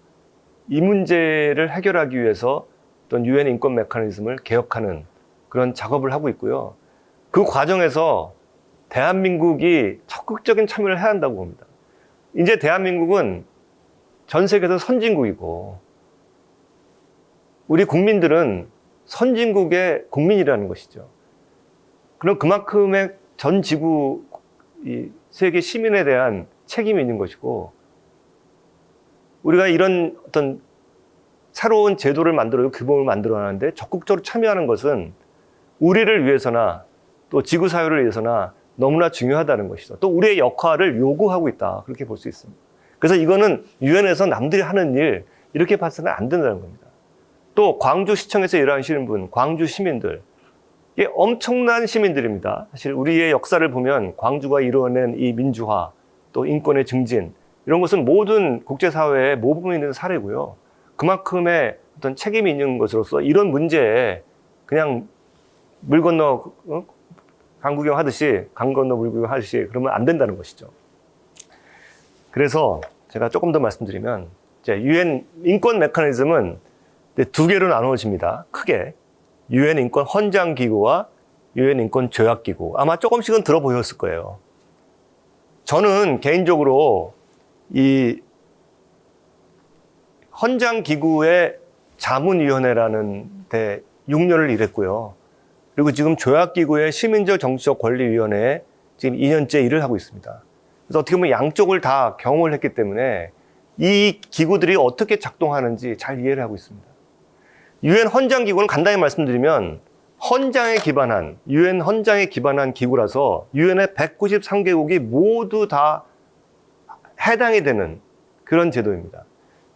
[SPEAKER 1] 이 문제를 해결하기 위해서 어떤 유엔 인권 메커니즘을 개혁하는 그런 작업을 하고 있고요. 그 과정에서 대한민국이 적극적인 참여를 해야 한다고 봅니다. 이제 대한민국은 전 세계에서 선진국이고 우리 국민들은 선진국의 국민이라는 것이죠. 그럼 그만큼의 전 지구 이 세계 시민에 대한 책임이 있는 것이고 우리가 이런 어떤 새로운 제도를 만들어요. 규범을 만들어내는데 적극적으로 참여하는 것은 우리를 위해서나 또 지구 사회를 위해서나 너무나 중요하다는 것이죠. 또 우리의 역할을 요구하고 있다. 그렇게 볼 수 있습니다. 그래서 이거는 유엔에서 남들이 하는 일 이렇게 봐서는 안 된다는 겁니다. 또 광주시청에서 일하시는 분, 광주 시민들 이게 엄청난 시민들입니다. 사실 우리의 역사를 보면 광주가 이루어낸 이 민주화 또 인권의 증진 이런 것은 모든 국제사회의 모범이 있는 사례고요. 그만큼의 어떤 책임이 있는 것으로서 이런 문제에 그냥 물 건너 강 구경하듯이 강 건너 물 구경하듯이 그러면 안 된다는 것이죠. 그래서 제가 조금 더 말씀드리면 유엔 인권 메커니즘은 두 개로 나누어집니다. 크게 유엔 인권 헌장 기구와 유엔 인권 조약 기구. 아마 조금씩은 들어보셨을 거예요. 저는 개인적으로 이 헌장 기구의 자문위원회라는 데 6년을 일했고요. 그리고 지금 조약기구의 시민적 정치적 권리위원회에 지금 2년째 일을 하고 있습니다. 그래서 어떻게 보면 양쪽을 다 경험을 했기 때문에 이 기구들이 어떻게 작동하는지 잘 이해를 하고 있습니다. 유엔 헌장 기구는 간단히 말씀드리면 헌장에 기반한 유엔 헌장에 기반한 기구라서 유엔의 193개국이 모두 다 해당이 되는 그런 제도입니다.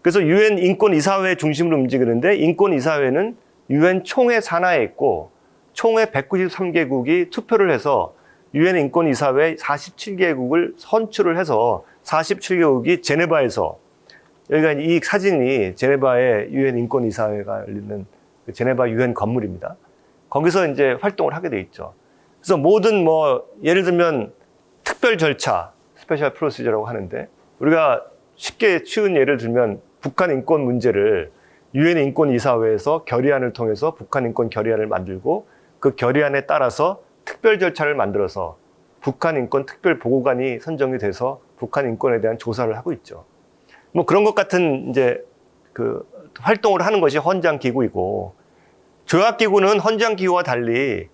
[SPEAKER 1] 그래서 유엔 인권이사회 중심으로 움직이는데 인권이사회는 유엔 총회 산하에 있고 총회 193개국이 투표를 해서 유엔 인권이사회 47개국을 선출을 해서 47개국이 제네바에서 여기가 이 사진이 제네바의 유엔 인권이사회가 열리는 제네바 유엔 건물입니다. 거기서 이제 활동을 하게 돼 있죠. 그래서 모든 예를 들면 특별 절차, 스페셜 프로시저라고 하는데 우리가 쉽게 쉬운 예를 들면 북한 인권 문제를 유엔 인권이사회에서 결의안을 통해서 북한 인권 결의안을 만들고 그 결의안에 따라서 특별 절차를 만들어서 북한 인권 특별 보고관이 선정이 돼서 북한 인권에 대한 조사를 하고 있죠. 그런 것 같은 이제 그 활동을 하는 것이 헌장 기구이고 조약 기구는 헌장 기구와 달리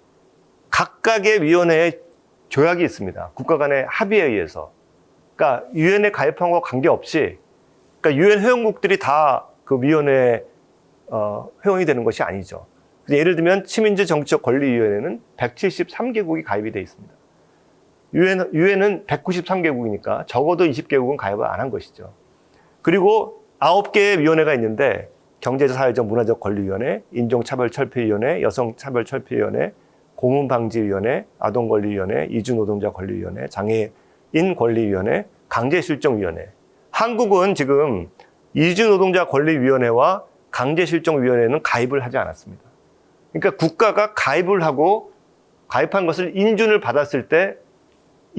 [SPEAKER 1] 각각의 위원회에 조약이 있습니다. 국가 간의 합의에 의해서. 그러니까 유엔에 가입한 것과 관계없이 그러니까 유엔 회원국들이 다 그 위원회에 회원이 되는 것이 아니죠. 예를 들면 시민적 정치적 권리위원회는 173개국이 가입이 되어 있습니다. 유엔은 193개국이니까 적어도 20개국은 가입을 안 한 것이죠. 그리고 9개의 위원회가 있는데 경제적, 사회적, 문화적 권리위원회, 인종차별철폐위원회, 여성차별철폐위원회, 고문방지위원회, 아동권리위원회, 이주노동자 권리위원회, 장애 인권리위원회, 강제실종위원회. 한국은 지금 이주노동자권리위원회와 강제실종위원회는 가입을 하지 않았습니다. 그러니까 국가가 가입을 하고 가입한 것을 인준을 받았을 때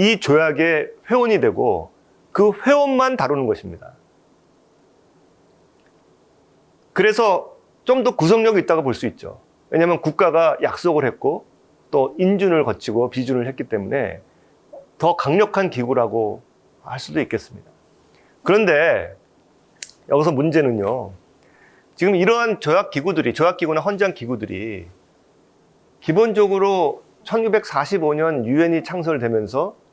[SPEAKER 1] 이 조약의 회원이 되고 그 회원만 다루는 것입니다. 그래서 좀 더 구속력이 있다고 볼 수 있죠. 왜냐하면 국가가 약속을 했고 또 인준을 거치고 비준을 했기 때문에 더 강력한 기구라고 할 수도 있겠습니다. 그런데 여기서 문제는요. 지금 이러한 조약기구나 헌장기구들이 기본적으로 1945년 유엔이 창설되면서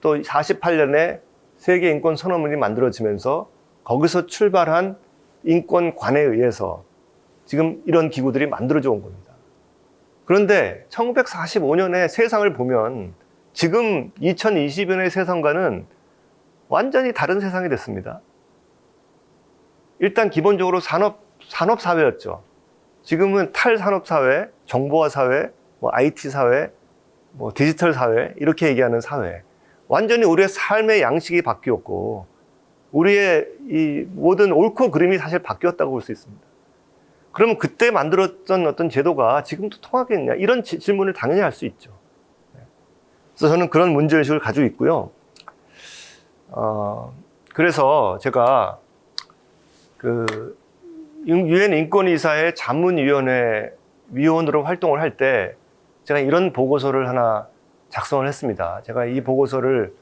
[SPEAKER 1] 또 48년에 세계인권선언문이 만들어지면서 거기서 출발한 인권관에 의해서 지금 이런 기구들이 만들어져 온 겁니다. 그런데 1945년에 세상을 보면 지금 2020년의 세상과는 완전히 다른 세상이 됐습니다. 일단 기본적으로 산업사회였죠. 지금은 탈산업사회, 정보화사회, IT사회, 디지털사회 이렇게 얘기하는 사회. 완전히 우리의 삶의 양식이 바뀌었고 우리의 이 모든 옳고 그름이 사실 바뀌었다고 볼 수 있습니다. 그러면 그때 만들었던 어떤 제도가 지금도 통하겠냐 이런 질문을 당연히 할 수 있죠. 그래서 저는 그런 문제의식을 가지고 있고요. 그래서 제가 유엔 인권이사회 자문위원회 위원으로 활동을 할 때 제가 이런 보고서를 하나 작성을 했습니다. 제가 이 보고서를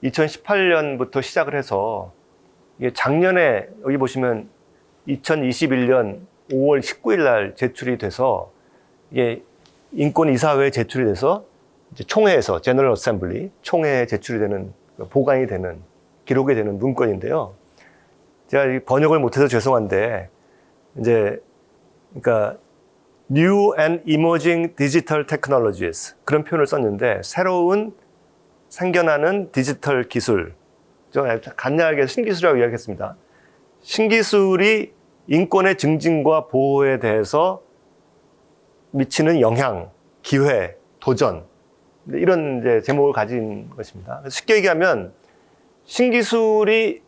[SPEAKER 1] 2018년부터 시작을 해서 이게 작년에 여기 보시면 2021년 5월 19일 날 제출이 돼서 이게 인권이사회에 제출이 돼서 이제 총회에서 제너럴 어셈블리 총회에 제출이 되는 보관이 되는 기록이 되는 문건인데요. 제가 번역을 못해서 죄송한데 이제 그러니까 New and Emerging Digital Technologies 그런 표현을 썼는데 새로운 생겨나는 디지털 기술 좀 간략하게 신기술이라고 이야기했습니다. 신기술이 인권의 증진과 보호에 대해서 미치는 영향, 기회, 도전 이런 이제 제목을 가진 것입니다. 쉽게 얘기하면 신기술이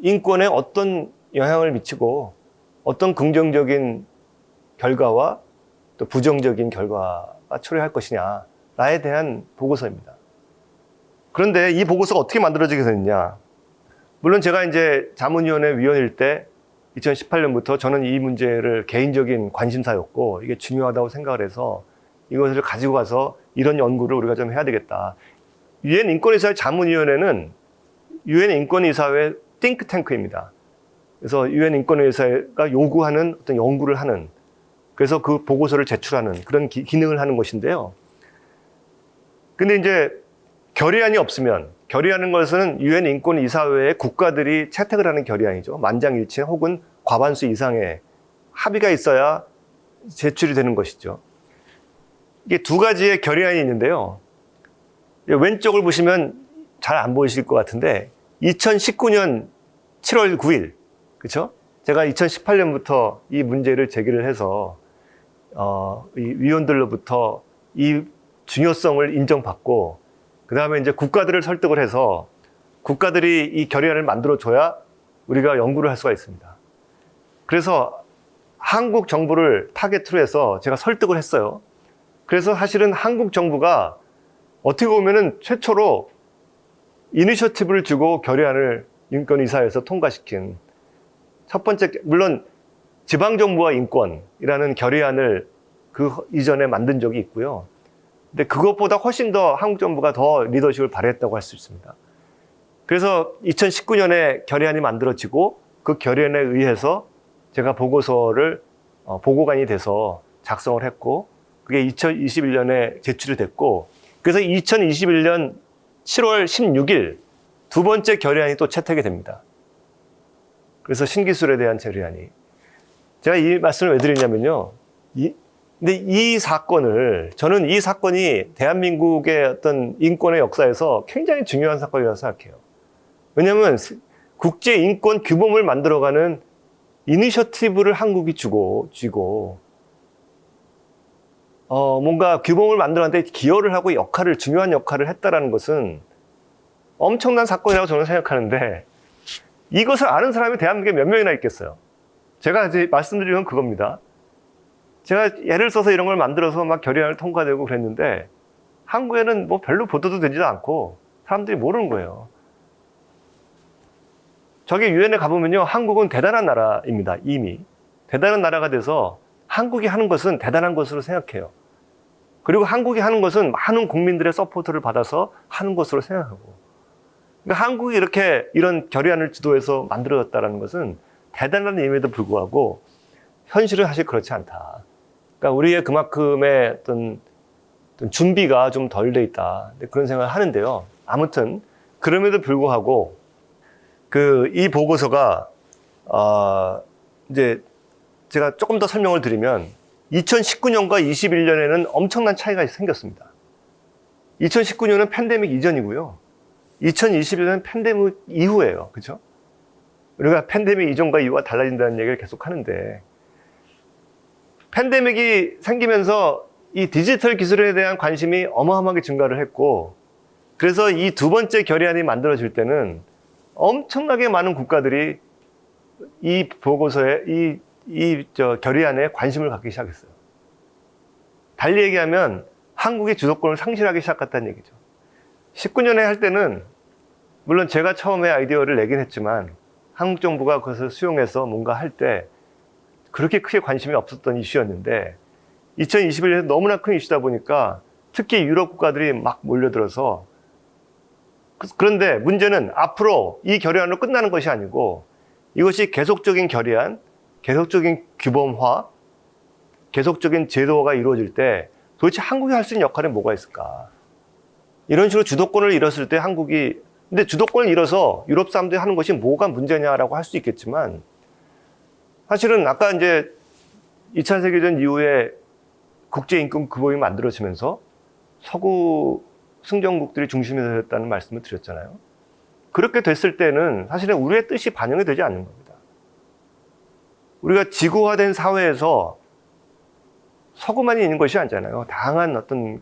[SPEAKER 1] 인권에 어떤 영향을 미치고 어떤 긍정적인 결과와 또 부정적인 결과가 초래할 것이냐에 대한 보고서입니다. 그런데 이 보고서가 어떻게 만들어지게 됐느냐? 물론 제가 이제 자문위원회 위원일 때 2018년부터 저는 이 문제를 개인적인 관심사였고 이게 중요하다고 생각을 해서 이것을 가지고 가서 이런 연구를 우리가 좀 해야 되겠다. 유엔 인권이사회 자문위원회는 유엔 인권이사회 띵크탱크입니다. 그래서 유엔 인권이사회가 요구하는 어떤 연구를 하는 그래서 그 보고서를 제출하는 그런 기능을 하는 것인데요. 근데 이제 결의안이 없으면 결의하는 것은 유엔 인권이사회의 국가들이 채택을 하는 결의안이죠. 만장일치 혹은 과반수 이상의 합의가 있어야 제출이 되는 것이죠. 이게 두 가지의 결의안이 있는데요. 왼쪽을 보시면 잘 안 보이실 것 같은데 2019년 7월 9일 그렇죠? 제가 2018년부터 이 문제를 제기를 해서 이 위원들로부터 이 중요성을 인정받고 그 다음에 이제 국가들을 설득을 해서 국가들이 이 결의안을 만들어줘야 우리가 연구를 할 수가 있습니다. 그래서 한국 정부를 타겟으로 해서 제가 설득을 했어요. 그래서 사실은 한국 정부가 어떻게 보면은 최초로 이니셔티브를 주고 결의안을 인권이사회에서 통과시킨 첫 번째, 물론 지방정부와 인권이라는 결의안을 그 이전에 만든 적이 있고요. 근데 그것보다 훨씬 더 한국 정부가 더 리더십을 발휘했다고 할 수 있습니다. 그래서 2019년에 결의안이 만들어지고 그 결의안에 의해서 제가 보고서를 보고관이 돼서 작성을 했고 그게 2021년에 제출이 됐고 그래서 2021년 7월 16일 두 번째 결의안이 또 채택이 됩니다. 그래서 신기술에 대한 결의안이 제가 이 말씀을 왜 드리냐면요. 근데 이 사건을 저는 이 사건이 대한민국의 어떤 인권의 역사에서 굉장히 중요한 사건이라고 생각해요. 왜냐하면 국제 인권 규범을 만들어가는 이니셔티브를 한국이 쥐고 뭔가 규범을 만들어가는데 기여를 하고 중요한 역할을 했다라는 것은 엄청난 사건이라고 저는 생각하는데 이것을 아는 사람이 대한민국에 몇 명이나 있겠어요. 제가 이제 말씀드리는 건 그겁니다. 제가 예를 써서 이런 걸 만들어서 막 결의안을 통과되고 그랬는데 한국에는 뭐 별로 보도도 되지도 않고 사람들이 모르는 거예요. 저기 유엔에 가보면요, 한국은 대단한 나라입니다. 이미 대단한 나라가 돼서 한국이 하는 것은 대단한 것으로 생각해요. 그리고 한국이 하는 것은 많은 국민들의 서포트를 받아서 하는 것으로 생각하고, 그러니까 한국이 이렇게 이런 결의안을 주도해서 만들어졌다는 것은 대단한 의미에도 불구하고 현실은 사실 그렇지 않다. 그러니까 우리의 그만큼의 어떤 준비가 좀 덜 돼 있다, 그런 생각을 하는데요. 아무튼 그럼에도 불구하고 이 보고서가 이제 제가 조금 더 설명을 드리면 2019년과 21년에는 엄청난 차이가 생겼습니다. 2019년은 팬데믹 이전이고요. 2021년은 팬데믹 이후예요. 그렇죠? 우리가 팬데믹 이전과 이후가 달라진다는 얘기를 계속 하는데, 팬데믹이 생기면서 이 디지털 기술에 대한 관심이 어마어마하게 증가를 했고, 그래서 이 두 번째 결의안이 만들어질 때는 엄청나게 많은 국가들이 이 보고서에 결의안에 관심을 갖기 시작했어요. 달리 얘기하면 한국이 주도권을 상실하기 시작했다는 얘기죠. 19년에 할 때는 물론 제가 처음에 아이디어를 내긴 했지만 한국 정부가 그것을 수용해서 뭔가 할 때 그렇게 크게 관심이 없었던 이슈였는데 2021년에 너무나 큰 이슈다 보니까 특히 유럽 국가들이 막 몰려들어서, 그런데 문제는 앞으로 이 결의안으로 끝나는 것이 아니고 이것이 계속적인 결의안, 계속적인 규범화, 계속적인 제도화가 이루어질 때 도대체 한국이 할 수 있는 역할은 뭐가 있을까? 이런 식으로 주도권을 잃었을 때 한국이, 근데 주도권을 잃어서 유럽 사람들이 하는 것이 뭐가 문제냐라고 할 수 있겠지만, 사실은 아까 이제 2차 세계대전 이후에 국제인권규범이 만들어지면서 서구 승전국들이 중심이 되었다는 말씀을 드렸잖아요. 그렇게 됐을 때는 사실은 우리의 뜻이 반영이 되지 않는 겁니다. 우리가 지구화된 사회에서 서구만이 있는 것이 아니잖아요. 다양한 어떤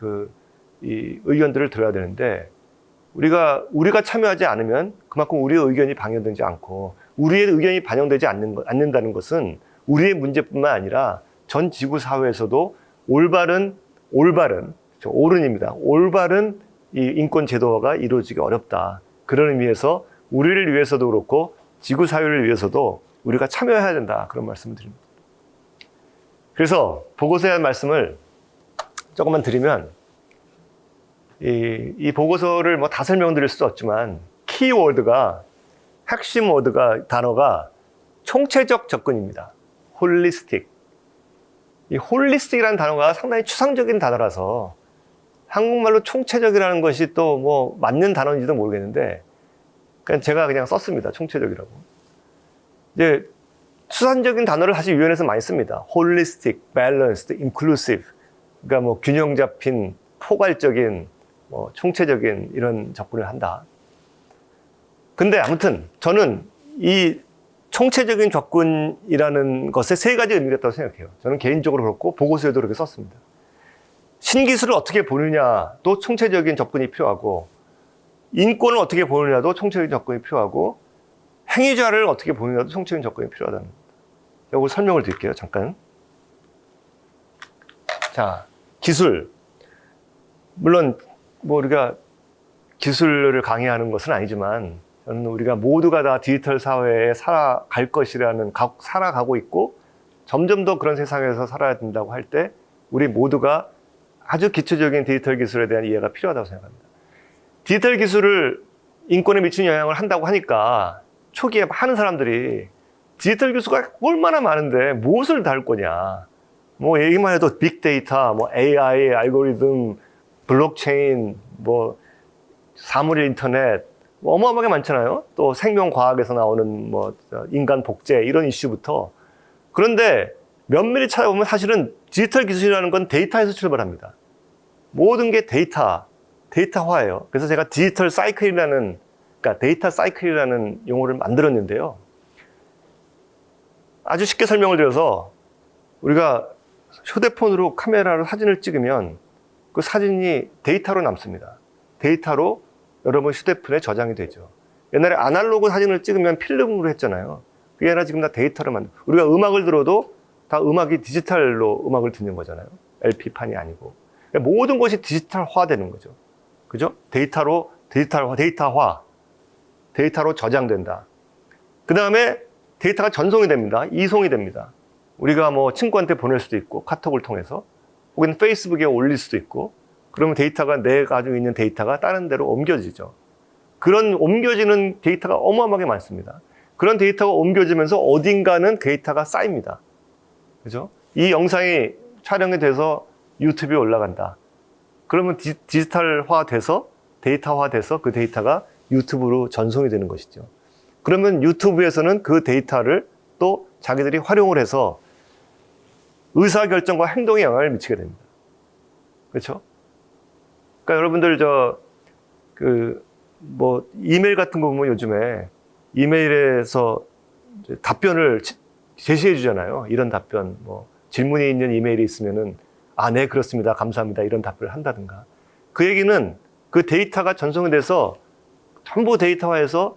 [SPEAKER 1] 이 의견들을 들어야 되는데, 우리가 참여하지 않으면 그만큼 우리의 의견이 반영되지 않고, 우리의 의견이 반영되지 않는다는 것은 우리의 문제뿐만 아니라 전 지구 사회에서도 옳은입니다. 올바른 이 인권 제도화가 이루어지기 어렵다. 그런 의미에서 우리를 위해서도 그렇고 지구 사회를 위해서도 우리가 참여해야 된다. 그런 말씀을 드립니다. 그래서 보고서에 대한 말씀을 조금만 드리면, 이 보고서를 뭐 다 설명드릴 수도 없지만 키워드가, 핵심 단어가 총체적 접근입니다. 홀리스틱. 이 홀리스틱이라는 단어가 상당히 추상적인 단어라서 한국말로 총체적이라는 것이 또 뭐 맞는 단어인지도 모르겠는데 제가 그냥 썼습니다. 총체적이라고. 이제 추상적인 단어를 사실 유엔에서 많이 씁니다. 홀리스틱, 밸런스드, 인클루시브. 그러니까 뭐 균형 잡힌, 포괄적인, 뭐 총체적인 이런 접근을 한다. 근데 아무튼 저는 이 총체적인 접근이라는 것에 세 가지 의미가 있다고 생각해요. 저는 개인적으로 그렇고 보고서에도 그렇게 썼습니다. 신기술을 어떻게 보느냐도 총체적인 접근이 필요하고, 인권을 어떻게 보느냐도 총체적인 접근이 필요하고, 행위자를 어떻게 보느냐도 총체적인 접근이 필요하다는 겁니다. 이걸 설명을 드릴게요. 잠깐. 자, 기술. 물론 뭐 우리가 기술을 강의하는 것은 아니지만 저는 우리가 모두가 다 디지털 사회에 살아갈 것이라는, 살아가고 있고 점점 더 그런 세상에서 살아야 된다고 할 때 우리 모두가 아주 기초적인 디지털 기술에 대한 이해가 필요하다고 생각합니다. 디지털 기술을 인권에 미치는 영향을 한다고 하니까 초기에 많은 사람들이 디지털 기술가 얼마나 많은데 무엇을 다 할 거냐. 뭐 얘기만 해도 빅데이터, 뭐 AI, 알고리즘, 블록체인, 뭐 사물 인터넷, 뭐 어마어마하게 많잖아요. 또 생명과학에서 나오는 뭐 인간 복제 이런 이슈부터. 그런데 면밀히 찾아보면 사실은 디지털 기술이라는 건 데이터에서 출발합니다. 모든 게 데이터화예요. 그래서 제가 디지털 사이클이라는, 그러니까 데이터 사이클이라는 용어를 만들었는데요. 아주 쉽게 설명을 드려서, 우리가 휴대폰으로 카메라로 사진을 찍으면 그 사진이 데이터로 남습니다. 데이터로 여러분 휴대폰에 저장이 되죠. 옛날에 아날로그 사진을 찍으면 필름으로 했잖아요. 그게 아니라 지금 다 데이터로 우리가 음악을 들어도 다 음악이 디지털로 음악을 듣는 거잖아요. LP판이 아니고. 모든 것이 디지털화 되는 거죠. 그죠? 데이터로 데이터로 저장된다. 그 다음에 데이터가 전송이 됩니다. 이송이 됩니다. 우리가 뭐 친구한테 보낼 수도 있고, 카톡을 통해서, 혹은 페이스북에 올릴 수도 있고, 그러면 데이터가 내가 가지고 있는 데이터가 다른 데로 옮겨지죠. 그런 옮겨지는 데이터가 어마어마하게 많습니다. 그런 데이터가 옮겨지면서 어딘가는 데이터가 쌓입니다. 그죠? 이 영상이 촬영이 돼서 유튜브에 올라간다. 그러면 디지털화 돼서, 데이터화 돼서 그 데이터가 유튜브로 전송이 되는 것이죠. 그러면 유튜브에서는 그 데이터를 또 자기들이 활용을 해서 의사결정과 행동에 영향을 미치게 됩니다. 그렇죠? 그러니까 여러분들 이메일 같은 거 보면 요즘에 이메일에서 답변을 제시해 주잖아요. 이런 답변, 질문이 있는 이메일이 있으면은, 네, 그렇습니다. 감사합니다. 이런 답변을 한다든가. 그 얘기는 그 데이터가 전송이 돼서 전부 데이터화해서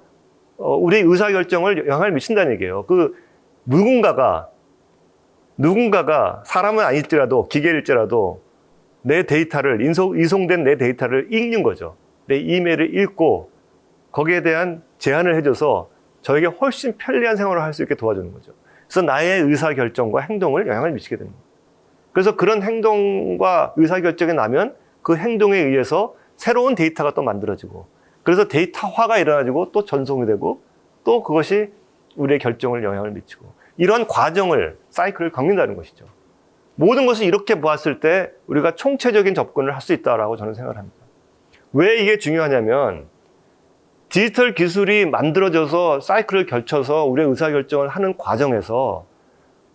[SPEAKER 1] 우리 의사결정을 영향을 미친다는 얘기예요. 누군가가 사람은 아닐지라도 기계일지라도 내 데이터를 이송된 내 데이터를 읽는 거죠. 내 이메일을 읽고 거기에 대한 제안을 해줘서 저에게 훨씬 편리한 생활을 할 수 있게 도와주는 거죠. 그래서 나의 의사결정과 행동을 영향을 미치게 됩니다. 그래서 그런 행동과 의사결정이 나면 그 행동에 의해서 새로운 데이터가 또 만들어지고, 그래서 데이터화가 일어나지고 또 전송이 되고 또 그것이 우리의 결정을 영향을 미치고, 이런 과정을, 사이클을 겪는다는 것이죠. 모든 것을 이렇게 보았을 때 우리가 총체적인 접근을 할 수 있다라고 저는 생각을 합니다. 왜 이게 중요하냐면, 디지털 기술이 만들어져서 사이클을 걸쳐서 우리의 의사결정을 하는 과정에서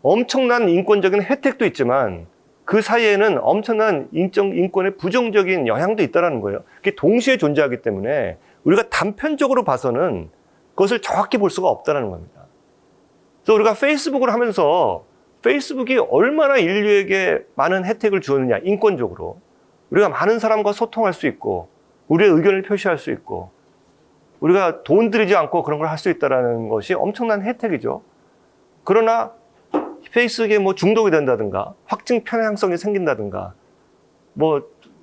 [SPEAKER 1] 엄청난 인권적인 혜택도 있지만 그 사이에는 엄청난 인권의 부정적인 영향도 있다는 거예요. 그게 동시에 존재하기 때문에 우리가 단편적으로 봐서는 그것을 정확히 볼 수가 없다는 겁니다. 그래서 우리가 페이스북을 하면서 페이스북이 얼마나 인류에게 많은 혜택을 주었느냐, 인권적으로. 우리가 많은 사람과 소통할 수 있고, 우리의 의견을 표시할 수 있고, 우리가 돈 들이지 않고 그런 걸 할 수 있다는 것이 엄청난 혜택이죠. 그러나 페이스북에 중독이 된다든가, 확증 편향성이 생긴다든가,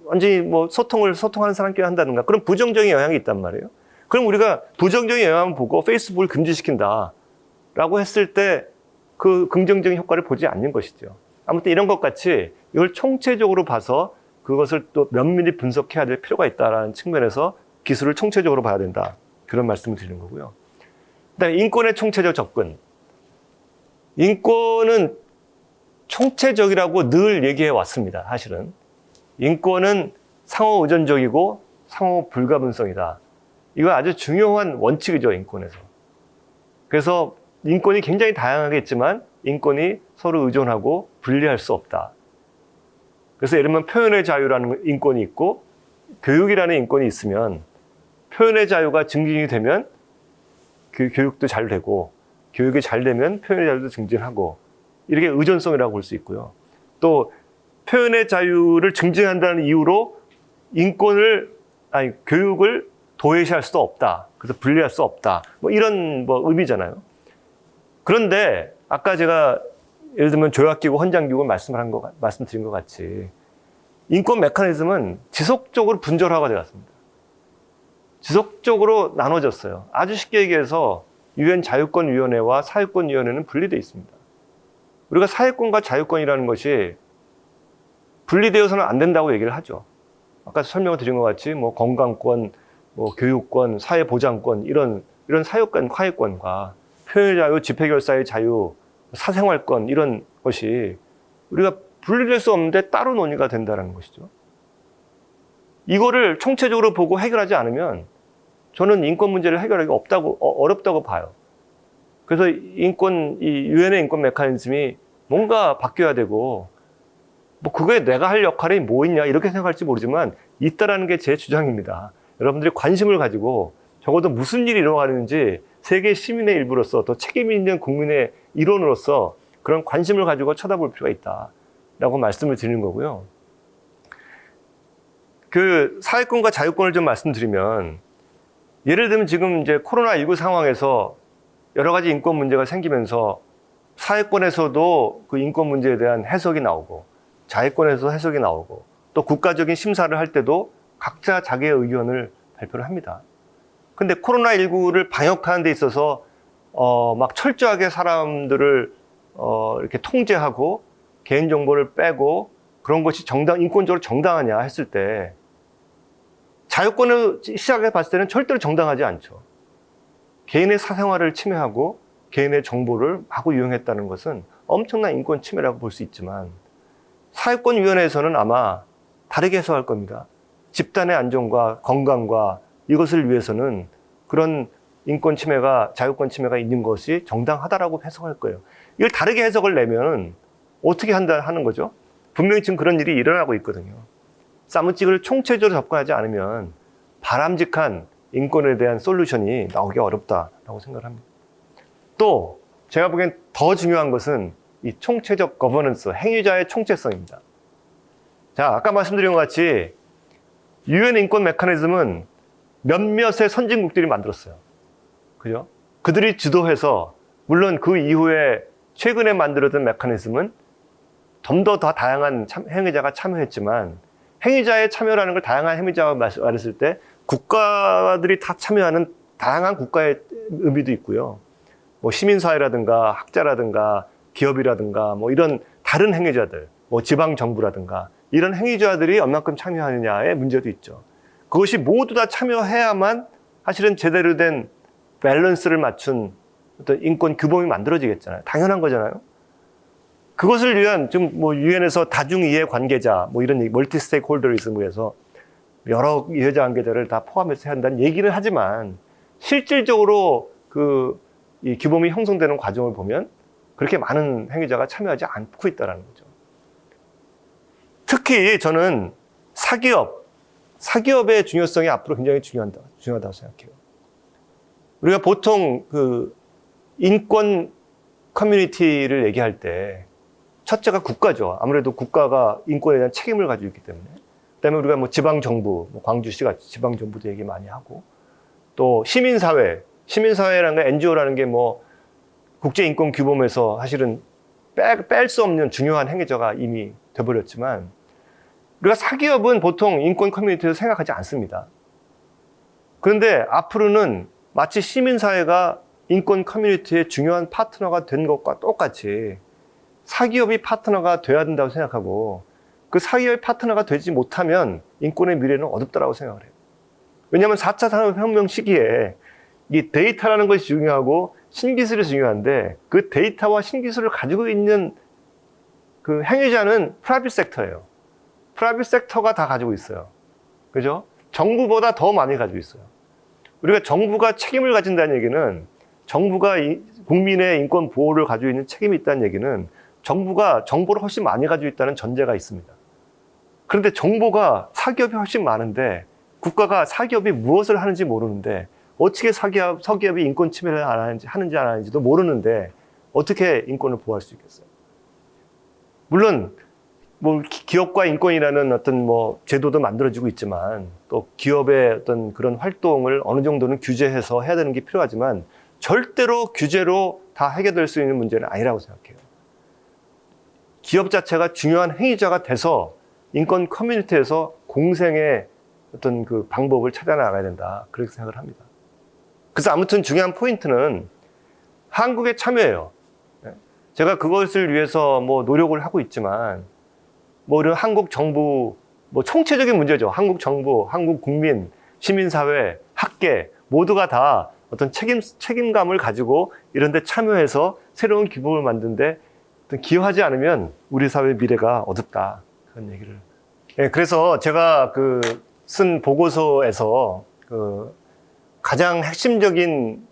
[SPEAKER 1] 완전히 소통하는 사람끼리 한다든가, 그런 부정적인 영향이 있단 말이에요. 그럼 우리가 부정적인 영향을 보고 페이스북을 금지시킨다 라고 했을 때 그 긍정적인 효과를 보지 않는 것이죠. 아무튼 이런 것 같이 이걸 총체적으로 봐서 그것을 또 면밀히 분석해야 될 필요가 있다는 측면에서 기술을 총체적으로 봐야 된다. 그런 말씀을 드리는 거고요. 그다음에 인권의 총체적 접근. 인권은 총체적이라고 늘 얘기해 왔습니다. 사실은. 인권은 상호 의존적이고 상호 불가분성이다. 이거 아주 중요한 원칙이죠, 인권에서. 그래서 인권이 굉장히 다양하게 있지만 인권이 서로 의존하고 분리할 수 없다. 그래서 예를 들면 표현의 자유라는 인권이 있고 교육이라는 인권이 있으면 표현의 자유가 증진이 되면 그 교육도 잘 되고, 교육이 잘 되면 표현의 자유도 증진하고, 이렇게 의존성이라고 볼 수 있고요. 또 표현의 자유를 증진한다는 이유로 교육을 도외시할 수도 없다. 그래서 분리할 수 없다. 이런 의미잖아요. 그런데 아까 제가 예를 들면 조약기구, 헌장기구를 말씀드린 것 같이 인권 메커니즘은 지속적으로 분절화가 되었습니다. 지속적으로 나눠졌어요. 아주 쉽게 얘기해서 유엔 자유권위원회와 사회권위원회는 분리되어 있습니다. 우리가 사회권과 자유권이라는 것이 분리되어서는 안 된다고 얘기를 하죠. 아까 설명을 드린 것 같이 건강권, 교육권, 사회보장권, 이런 사회권, 화해권과 표현의 자유, 집회결사의 자유, 사생활권, 이런 것이 우리가 분리될 수 없는데 따로 논의가 된다는 것이죠. 이거를 총체적으로 보고 해결하지 않으면 저는 인권 문제를 해결하기 어렵다고 봐요. 그래서 유엔의 인권 메커니즘이 뭔가 바뀌어야 되고, 그거에 내가 할 역할이 뭐 있냐, 이렇게 생각할지 모르지만 있다라는 게 제 주장입니다. 여러분들이 관심을 가지고 적어도 무슨 일이 일어나는지 세계 시민의 일부로서, 또 책임 있는 국민의 일원으로서 그런 관심을 가지고 쳐다볼 필요가 있다라고 말씀을 드리는 거고요. 그 사회권과 자유권을 좀 말씀드리면, 예를 들면 지금 이제 코로나19 상황에서 여러 가지 인권 문제가 생기면서 사회권에서도 그 인권 문제에 대한 해석이 나오고 자위권에서 해석이 나오고 또 국가적인 심사를 할 때도 각자 자기의 의견을 발표를 합니다. 근데 코로나19를 방역하는 데 있어서 막 철저하게 사람들을 이렇게 통제하고 개인정보를 빼고 그런 것이 인권적으로 정당하냐 했을 때 자유권을 시작해 봤을 때는 절대로 정당하지 않죠. 개인의 사생활을 침해하고 개인의 정보를 마구 이용했다는 것은 엄청난 인권 침해라고 볼 수 있지만 사회권위원회에서는 아마 다르게 해석할 겁니다. 집단의 안전과 건강과 이것을 위해서는 그런 인권 침해가, 자유권 침해가 있는 것이 정당하다라고 해석할 거예요. 이걸 다르게 해석을 내면 어떻게 하는 거죠? 분명히 지금 그런 일이 일어나고 있거든요. 사무직을 총체적으로 접근하지 않으면 바람직한 인권에 대한 솔루션이 나오기 어렵다라고 생각을 합니다. 또 제가 보기엔 더 중요한 것은 이 총체적 거버넌스, 행위자의 총체성입니다. 자, 아까 말씀드린 것 같이 유엔 인권 메커니즘은 몇몇의 선진국들이 만들었어요. 그죠? 그들이 주도해서, 물론 그 이후에 최근에 만들어진 메커니즘은 좀 더 다양한 행위자가 참여했지만, 행위자의 참여라는 걸 다양한 행위자가 말했을 때 국가들이 다 참여하는 다양한 국가의 의미도 있고요. 뭐 시민사회라든가 학자라든가 기업이라든가 뭐 이런 다른 행위자들, 뭐 지방정부라든가 이런 행위자들이 얼마큼 참여하느냐의 문제도 있죠. 그것이 모두 다 참여해야만 사실은 제대로 된 밸런스를 맞춘 어떤 인권 규범이 만들어지겠잖아요. 당연한 거잖아요. 그것을 위한 지금 뭐 유엔에서 다중이해 관계자 뭐 이런 멀티 스테이크홀더리즘에서 여러 이해자 관계자를 다 포함해서 해야 한다는 얘기를 하지만 실질적으로 이 규범이 형성되는 과정을 보면 그렇게 많은 행위자가 참여하지 않고 있다는 거죠. 특히 저는 사기업의 중요성이 앞으로 굉장히 중요하다고 생각해요. 우리가 보통 인권 커뮤니티를 얘기할 때 첫째가 국가죠. 아무래도 국가가 인권에 대한 책임을 가지고 있기 때문에. 그다음에 우리가 뭐 지방정부, 뭐 광주시 같이 지방정부도 얘기 많이 하고, 또 시민사회라는 게 NGO라는 게 뭐 국제인권규범에서 사실은 뺄 수 없는 중요한 행위자가 이미 돼버렸지만, 우리가 사기업은 보통 인권 커뮤니티에서 생각하지 않습니다. 그런데 앞으로는 마치 시민사회가 인권 커뮤니티의 중요한 파트너가 된 것과 똑같이 사기업이 파트너가 돼야 된다고 생각하고, 그 사기업이 파트너가 되지 못하면 인권의 미래는 어둡다고 생각을 해요. 왜냐하면 4차 산업혁명 시기에 이 데이터라는 것이 중요하고 신기술이 중요한데, 그 데이터와 신기술을 가지고 있는 그 행위자는 프라이빗 섹터예요. 프라이빗 섹터가 다 가지고 있어요. 그죠? 정부보다 더 많이 가지고 있어요. 우리가 정부가 책임을 가진다는 얘기는, 정부가 국민의 인권 보호를 가지고 있는 책임이 있다는 얘기는 정부가 정보를 훨씬 많이 가지고 있다는 전제가 있습니다. 그런데 정보가 사기업이 훨씬 많은데 국가가 사기업이 무엇을 하는지 모르는데, 어떻게 사기업이 인권 침해를 하는지 안 하는지도 모르는데 어떻게 인권을 보호할 수 있겠어요? 물론 뭐 기업과 인권이라는 어떤 뭐 제도도 만들어지고 있지만, 또 기업의 어떤 그런 활동을 어느 정도는 규제해서 해야 되는 게 필요하지만 절대로 규제로 다 해결될 수 있는 문제는 아니라고 생각해요. 기업 자체가 중요한 행위자가 돼서 인권 커뮤니티에서 공생의 어떤 그 방법을 찾아나가야 된다, 그렇게 생각을 합니다. 그래서 아무튼 중요한 포인트는 한국의 참여예요. 제가 그것을 위해서 뭐 노력을 하고 있지만, 뭐 이런 한국 정부, 뭐 총체적인 문제죠. 한국 정부, 한국 국민, 시민사회, 학계 모두가 다 어떤 책임감을 가지고 이런 데 참여해서 새로운 규범을 만드는데 기여하지 않으면 우리 사회의 미래가 어둡다, 그런 얘기를. 그래서 제가 쓴 보고서에서 가장 핵심적인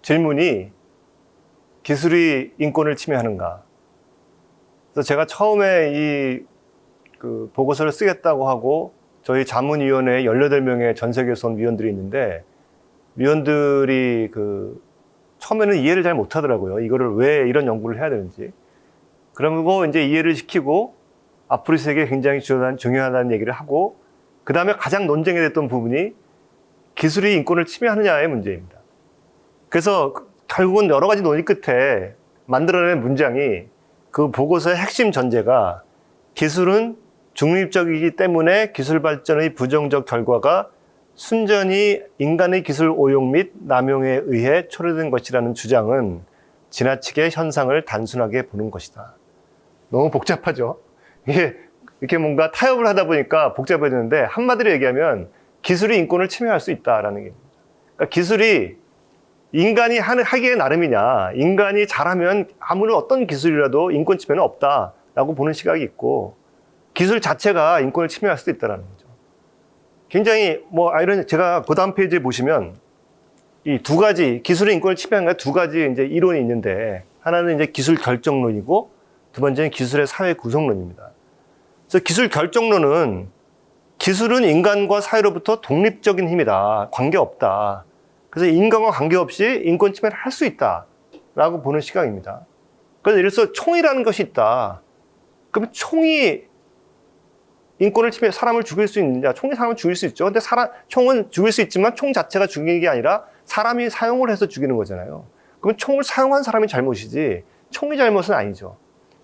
[SPEAKER 1] 질문이 기술이 인권을 침해하는가. 그래서 제가 처음에 이 보고서를 쓰겠다고 하고, 저희 자문위원회에 18명의 전 세계에서 온 위원들이 있는데, 위원들이 처음에는 이해를 잘 못하더라고요. 이거를 왜 이런 연구를 해야 되는지. 그러고 이제 이해를 시키고 아프리카 세계에 굉장히 중요하다는 얘기를 하고, 그 다음에 가장 논쟁이 됐던 부분이 기술이 인권을 침해하느냐의 문제입니다. 그래서 결국은 여러 가지 논의 끝에 만들어낸 문장이 그 보고서의 핵심 전제가 기술은 중립적이기 때문에 기술 발전의 부정적 결과가 순전히 인간의 기술 오용 및 남용에 의해 초래된 것이라는 주장은 지나치게 현상을 단순하게 보는 것이다. 너무 복잡하죠? 이게 이렇게 뭔가 타협을 하다 보니까 복잡해지는데 한마디로 얘기하면 기술이 인권을 침해할 수 있다라는 게. 그러니까 기술이 인간이 하기에 나름이냐, 인간이 잘하면 아무리 어떤 기술이라도 인권 침해는 없다라고 보는 시각이 있고, 기술 자체가 인권을 침해할 수도 있다는 거죠. 굉장히 제가 그 다음 페이지에 보시면 이 두 가지 기술의 인권을 침해하는 두 가지 이제 이론이 있는데, 하나는 이제 기술 결정론이고 두 번째는 기술의 사회 구성론입니다. 그래서 기술 결정론은 기술은 인간과 사회로부터 독립적인 힘이다, 관계없다. 그래서 인간과 관계없이 인권 침해를 할 수 있다라고 보는 시각입니다. 그래서 예를 들어서 총이라는 것이 있다. 그러면 총이 인권을 침해, 사람을 죽일 수 있느냐? 총이 사람을 죽일 수 있죠. 근데 총은 죽일 수 있지만 총 자체가 죽이는 게 아니라 사람이 사용을 해서 죽이는 거잖아요. 그러면 총을 사용한 사람이 잘못이지 총이 잘못은 아니죠.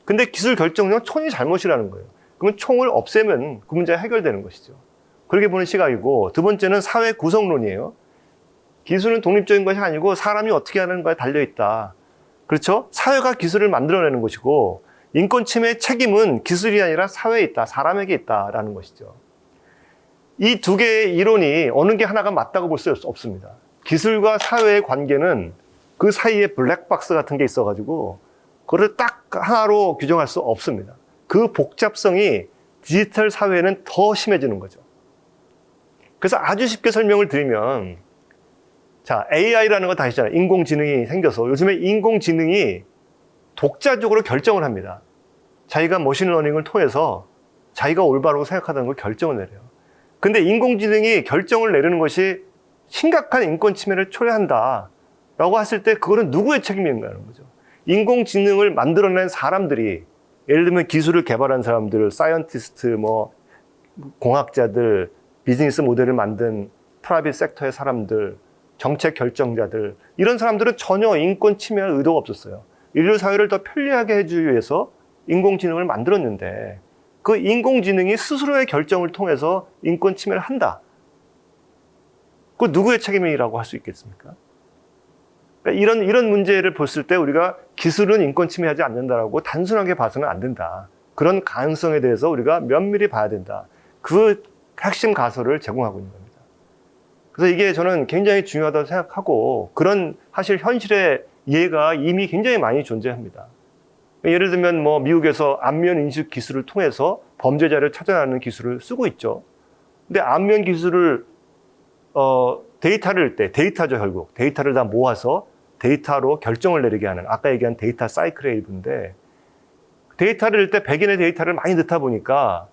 [SPEAKER 1] 근데 기술 결정론은 총이 잘못이라는 거예요. 그러면 총을 없애면 그 문제가 해결되는 것이죠. 그렇게 보는 시각이고, 두 번째는 사회 구성론이에요. 기술은 독립적인 것이 아니고 사람이 어떻게 하는가에 달려있다. 그렇죠? 사회가 기술을 만들어내는 것이고 인권 침해의 책임은 기술이 아니라 사회에 있다. 사람에게 있다라는 것이죠. 이 두 개의 이론이 어느 게 하나가 맞다고 볼 수 없습니다. 기술과 사회의 관계는 그 사이에 블랙박스 같은 게 있어가지고 그걸 딱 하나로 규정할 수 없습니다. 그 복잡성이 디지털 사회에는 더 심해지는 거죠. 그래서 아주 쉽게 설명을 드리면, 자, AI라는 거 다 아시잖아요. 인공지능이 생겨서 요즘에 인공지능이 독자적으로 결정을 합니다. 자기가 머신러닝을 통해서 자기가 올바르고 생각하다는 걸 결정을 내려요. 근데 인공지능이 결정을 내리는 것이 심각한 인권 침해를 초래한다 라고 했을 때 그거는 누구의 책임인가라는 거죠. 인공지능을 만들어낸 사람들이, 예를 들면 기술을 개발한 사람들, 사이언티스트, 공학자들, 비즈니스 모델을 만든 프라이빗 섹터의 사람들, 정책 결정자들, 이런 사람들은 전혀 인권 침해할 의도가 없었어요. 인류 사회를 더 편리하게 해주기 위해서 인공지능을 만들었는데 그 인공지능이 스스로의 결정을 통해서 인권 침해를 한다. 그 누구의 책임이라고 할 수 있겠습니까? 그러니까 이런 문제를 봤을 때 우리가 기술은 인권 침해하지 않는다라고 단순하게 봐서는 안 된다. 그런 가능성에 대해서 우리가 면밀히 봐야 된다. 그 핵심 가설을 제공하고 있는 겁니다. 그래서 이게 저는 굉장히 중요하다고 생각하고, 그런 사실 현실의 이해가 이미 굉장히 많이 존재합니다. 예를 들면 미국에서 안면 인식 기술을 통해서 범죄자를 찾아내는 기술을 쓰고 있죠. 근데 안면 기술을 데이터를 데이터죠, 결국. 데이터를 다 모아서 데이터로 결정을 내리게 하는, 아까 얘기한 데이터 사이클의 일부인데, 데이터를 넣을 때 백인의 데이터를 많이 넣다 보니까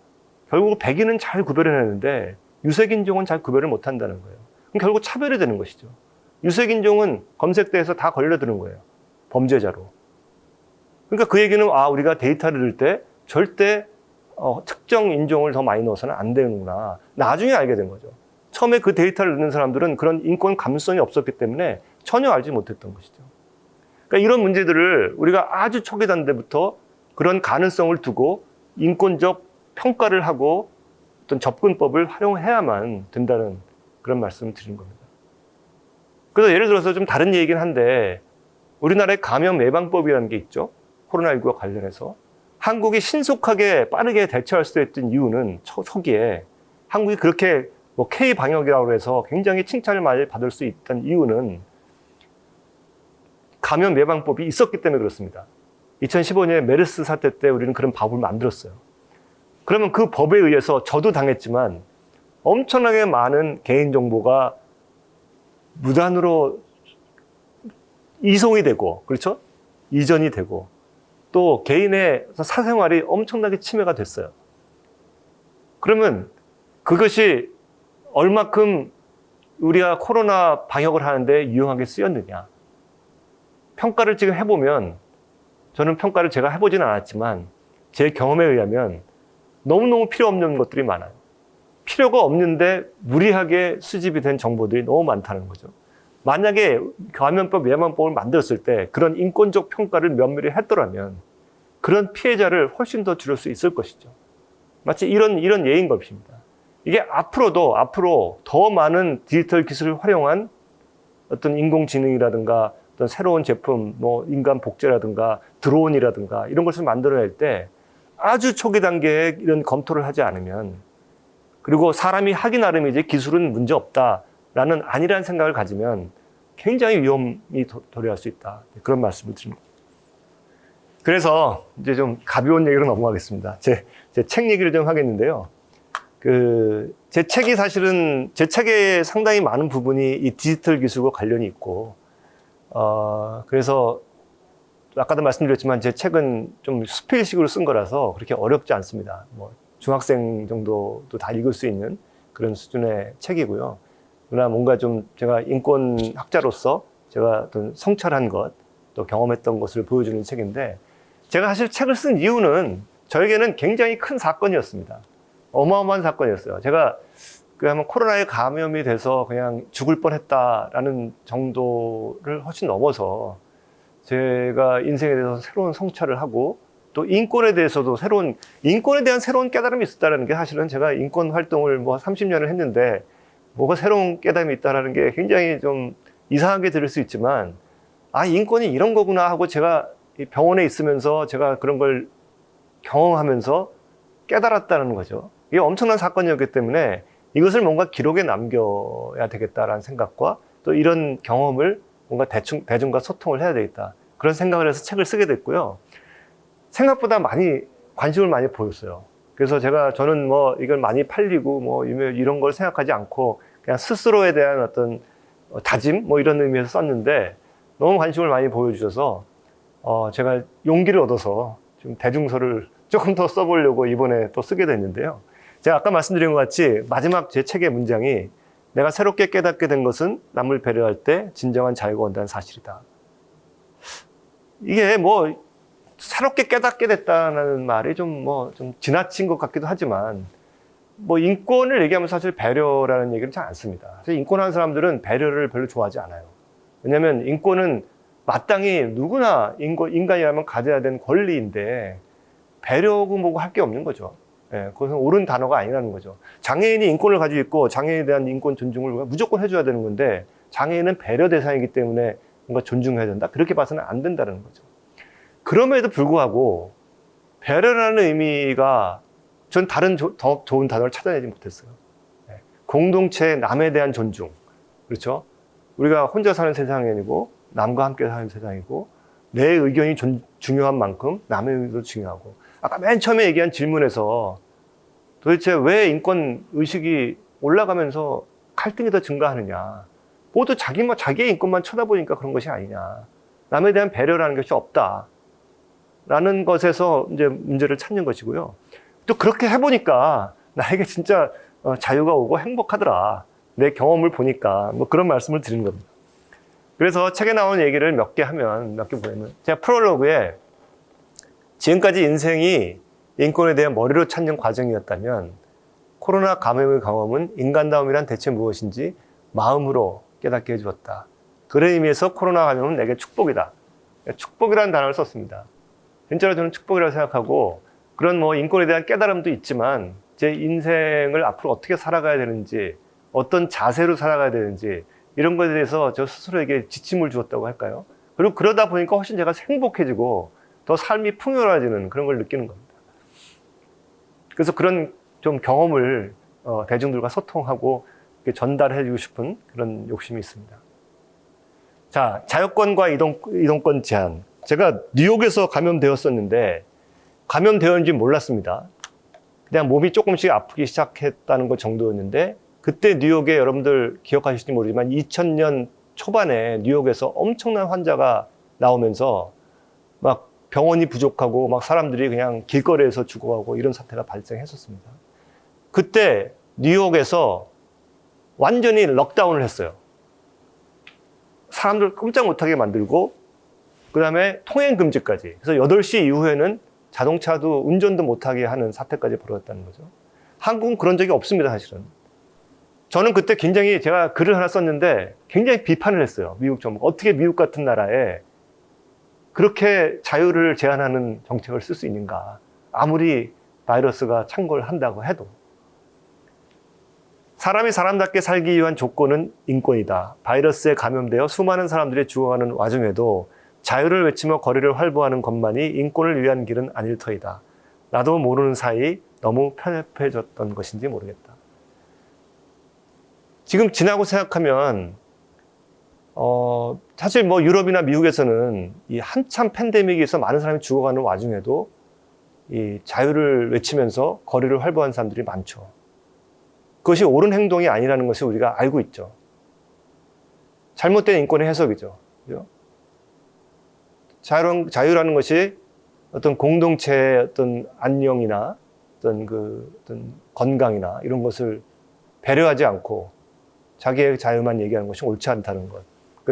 [SPEAKER 1] 결국 백인은 잘 구별해내는데 유색인종은 잘 구별을 못한다는 거예요. 그럼 결국 차별이 되는 것이죠. 유색인종은 검색대에서 다 걸려드는 거예요. 범죄자로. 그러니까 그 얘기는 우리가 데이터를 넣을 때 절대 특정 인종을 더 많이 넣어서는 안 되는구나. 나중에 알게 된 거죠. 처음에 그 데이터를 넣는 사람들은 그런 인권 감수성이 없었기 때문에 전혀 알지 못했던 것이죠. 그러니까 이런 문제들을 우리가 아주 초기 단계부터 그런 가능성을 두고 인권적 평가를 하고 어떤 접근법을 활용해야만 된다는 그런 말씀을 드린 겁니다. 그래서 예를 들어서 좀 다른 얘기긴 한데, 우리나라에 감염 예방법이라는 게 있죠. 코로나19와 관련해서. 한국이 신속하게 빠르게 대처할 수 있던 이유는 초기에 한국이 그렇게 K-방역이라고 해서 굉장히 칭찬을 많이 받을 수 있던 이유는 감염 예방법이 있었기 때문에 그렇습니다. 2015년에 메르스 사태 때 우리는 그런 법을 만들었어요. 그러면 그 법에 의해서 저도 당했지만 엄청나게 많은 개인정보가 무단으로 이송이 되고, 그렇죠? 이전이 되고, 또 개인의 사생활이 엄청나게 침해가 됐어요. 그러면 그것이 얼마큼 우리가 코로나 방역을 하는데 유용하게 쓰였느냐. 평가를 지금 해보면, 저는 평가를 제가 해보지는 않았지만 제 경험에 의하면 너무너무 필요 없는 것들이 많아요. 필요가 없는데 무리하게 수집이 된 정보들이 너무 많다는 거죠. 만약에 감염법 예방법을 만들었을 때 그런 인권적 평가를 면밀히 했더라면 그런 피해자를 훨씬 더 줄일 수 있을 것이죠. 마치 이런 예인 것입니다. 이게 앞으로 더 많은 디지털 기술을 활용한 어떤 인공지능이라든가 어떤 새로운 제품, 뭐 인간 복제라든가 드론이라든가 이런 것을 만들어낼 때 아주 초기 단계에 이런 검토를 하지 않으면, 그리고 사람이 하기 나름이지 기술은 문제 없다라는 안일한 생각을 가지면 굉장히 위험이 도래할 수 있다. 그런 말씀을 드립니다. 그래서 이제 좀 가벼운 얘기로 넘어가겠습니다. 제 책 얘기를 좀 하겠는데요. 제 책이 사실은 제 책의 상당히 많은 부분이 이 디지털 기술과 관련이 있고, 그래서 아까도 말씀드렸지만 제 책은 좀 수필식으로 쓴 거라서 그렇게 어렵지 않습니다. 뭐 중학생 정도도 다 읽을 수 있는 그런 수준의 책이고요. 그러나 뭔가 좀 제가 인권학자로서 제가 어떤 성찰한 것, 또 경험했던 것을 보여주는 책인데, 제가 사실 책을 쓴 이유는 저에게는 굉장히 큰 사건이었습니다. 어마어마한 사건이었어요. 제가 아마 코로나에 감염이 돼서 그냥 죽을 뻔했다라는 정도를 훨씬 넘어서 제가 인생에 대해서 새로운 성찰을 하고, 또 인권에 대해서도 인권에 대한 새로운 깨달음이 있었다는 게, 사실은 제가 인권 활동을 뭐 30년을 했는데 뭐가 새로운 깨달음이 있다는 게 굉장히 좀 이상하게 들을 수 있지만, 인권이 이런 거구나 하고 제가 병원에 있으면서 제가 그런 걸 경험하면서 깨달았다는 거죠. 이게 엄청난 사건이었기 때문에 이것을 뭔가 기록에 남겨야 되겠다라는 생각과, 또 이런 경험을 뭔가 대중과 소통을 해야 되겠다, 그런 생각을 해서 책을 쓰게 됐고요. 생각보다 관심을 많이 보였어요. 그래서 저는 뭐 이걸 많이 팔리고 뭐 이런 걸 생각하지 않고 그냥 스스로에 대한 어떤 다짐 뭐 이런 의미에서 썼는데, 너무 관심을 많이 보여주셔서 제가 용기를 얻어서 좀 대중서를 조금 더 써보려고 이번에 또 쓰게 됐는데요. 제가 아까 말씀드린 것 같이 마지막 제 책의 문장이, 내가 새롭게 깨닫게 된 것은 남을 배려할 때 진정한 자유가 온다는 사실이다. 이게 뭐 새롭게 깨닫게 됐다는 말이 좀 지나친 것 같기도 하지만, 뭐 인권을 얘기하면 사실 배려라는 얘기를 잘 안 씁니다. 사실 인권하는 사람들은 배려를 별로 좋아하지 않아요. 왜냐하면 인권은 마땅히 누구나 인간이라면 가져야 되는 권리인데 배려고 뭐고 할 게 없는 거죠. 그것은 옳은 단어가 아니라는 거죠. 장애인이 인권을 가지고 있고 장애인에 대한 인권 존중을 무조건 해줘야 되는 건데, 장애인은 배려 대상이기 때문에 뭔가 존중해야 된다, 그렇게 봐서는 안 된다는 거죠. 그럼에도 불구하고 배려라는 의미가, 전 다른 더 좋은 단어를 찾아내지 못했어요. 공동체, 남에 대한 존중. 그렇죠? 우리가 혼자 사는 세상이 아니고 남과 함께 사는 세상이고, 내 의견이 중요한 만큼 남의 의견도 중요하고, 아까 맨 처음에 얘기한 질문에서 도대체 왜 인권 의식이 올라가면서 갈등이 더 증가하느냐. 모두 자기의 인권만 쳐다보니까 그런 것이 아니냐. 남에 대한 배려라는 것이 없다. 라는 것에서 이제 문제를 찾는 것이고요. 또 그렇게 해보니까 나에게 진짜 자유가 오고 행복하더라. 내 경험을 보니까, 뭐 그런 말씀을 드리는 겁니다. 그래서 책에 나오는 얘기를 몇 개 보면, 제가 프롤로그에 지금까지 인생이 인권에 대한 머리로 찾는 과정이었다면 코로나 감염의 경험은 인간다움이란 대체 무엇인지 마음으로 깨닫게 해주었다. 그런 의미에서 코로나 감염은 내게 축복이다. 축복이라는 단어를 썼습니다. 진짜로 저는 축복이라고 생각하고, 그런 뭐 인권에 대한 깨달음도 있지만 제 인생을 앞으로 어떻게 살아가야 되는지, 어떤 자세로 살아가야 되는지, 이런 것에 대해서 저 스스로에게 지침을 주었다고 할까요? 그리고 그러다 보니까 훨씬 제가 행복해지고 더 삶이 풍요로워지는 그런 걸 느끼는 겁니다. 그래서 그런 좀 경험을 대중들과 소통하고 전달해주고 싶은 그런 욕심이 있습니다. 자, 자유권과 이동권 제한. 제가 뉴욕에서 감염되었었는데 감염되었는지 몰랐습니다. 그냥 몸이 조금씩 아프기 시작했다는 것 정도였는데, 그때 뉴욕에 여러분들 기억하실지 모르지만 2000년 초반에 뉴욕에서 엄청난 환자가 나오면서 막 병원이 부족하고 막 사람들이 그냥 길거리에서 죽어가고 이런 사태가 발생했었습니다. 그때 뉴욕에서 완전히 럭다운을 했어요. 사람들 꼼짝 못하게 만들고, 그 다음에 통행 금지까지. 그래서 8시 이후에는 자동차도 운전도 못하게 하는 사태까지 벌어졌다는 거죠. 한국은 그런 적이 없습니다, 사실은. 저는 그때 굉장히 제가 글을 하나 썼는데 굉장히 비판을 했어요. 미국 정부. 어떻게 미국 같은 나라에 그렇게 자유를 제한하는 정책을 쓸 수 있는가. 아무리 바이러스가 창궐을 한다고 해도. 사람이 사람답게 살기 위한 조건은 인권이다. 바이러스에 감염되어 수많은 사람들이 죽어가는 와중에도 자유를 외치며 거리를 활보하는 것만이 인권을 위한 길은 아닐 터이다. 나도 모르는 사이 너무 편협해졌던 것인지 모르겠다. 지금 지나고 생각하면 사실 뭐 유럽이나 미국에서는 이 한참 팬데믹에서 많은 사람이 죽어가는 와중에도 이 자유를 외치면서 거리를 활보한 사람들이 많죠. 그것이 옳은 행동이 아니라는 것을 우리가 알고 있죠. 잘못된 인권의 해석이죠. 그죠? 자유라는 것이 어떤 공동체의 어떤 안녕이나 어떤 건강이나 이런 것을 배려하지 않고 자기의 자유만 얘기하는 것이 옳지 않다는 것.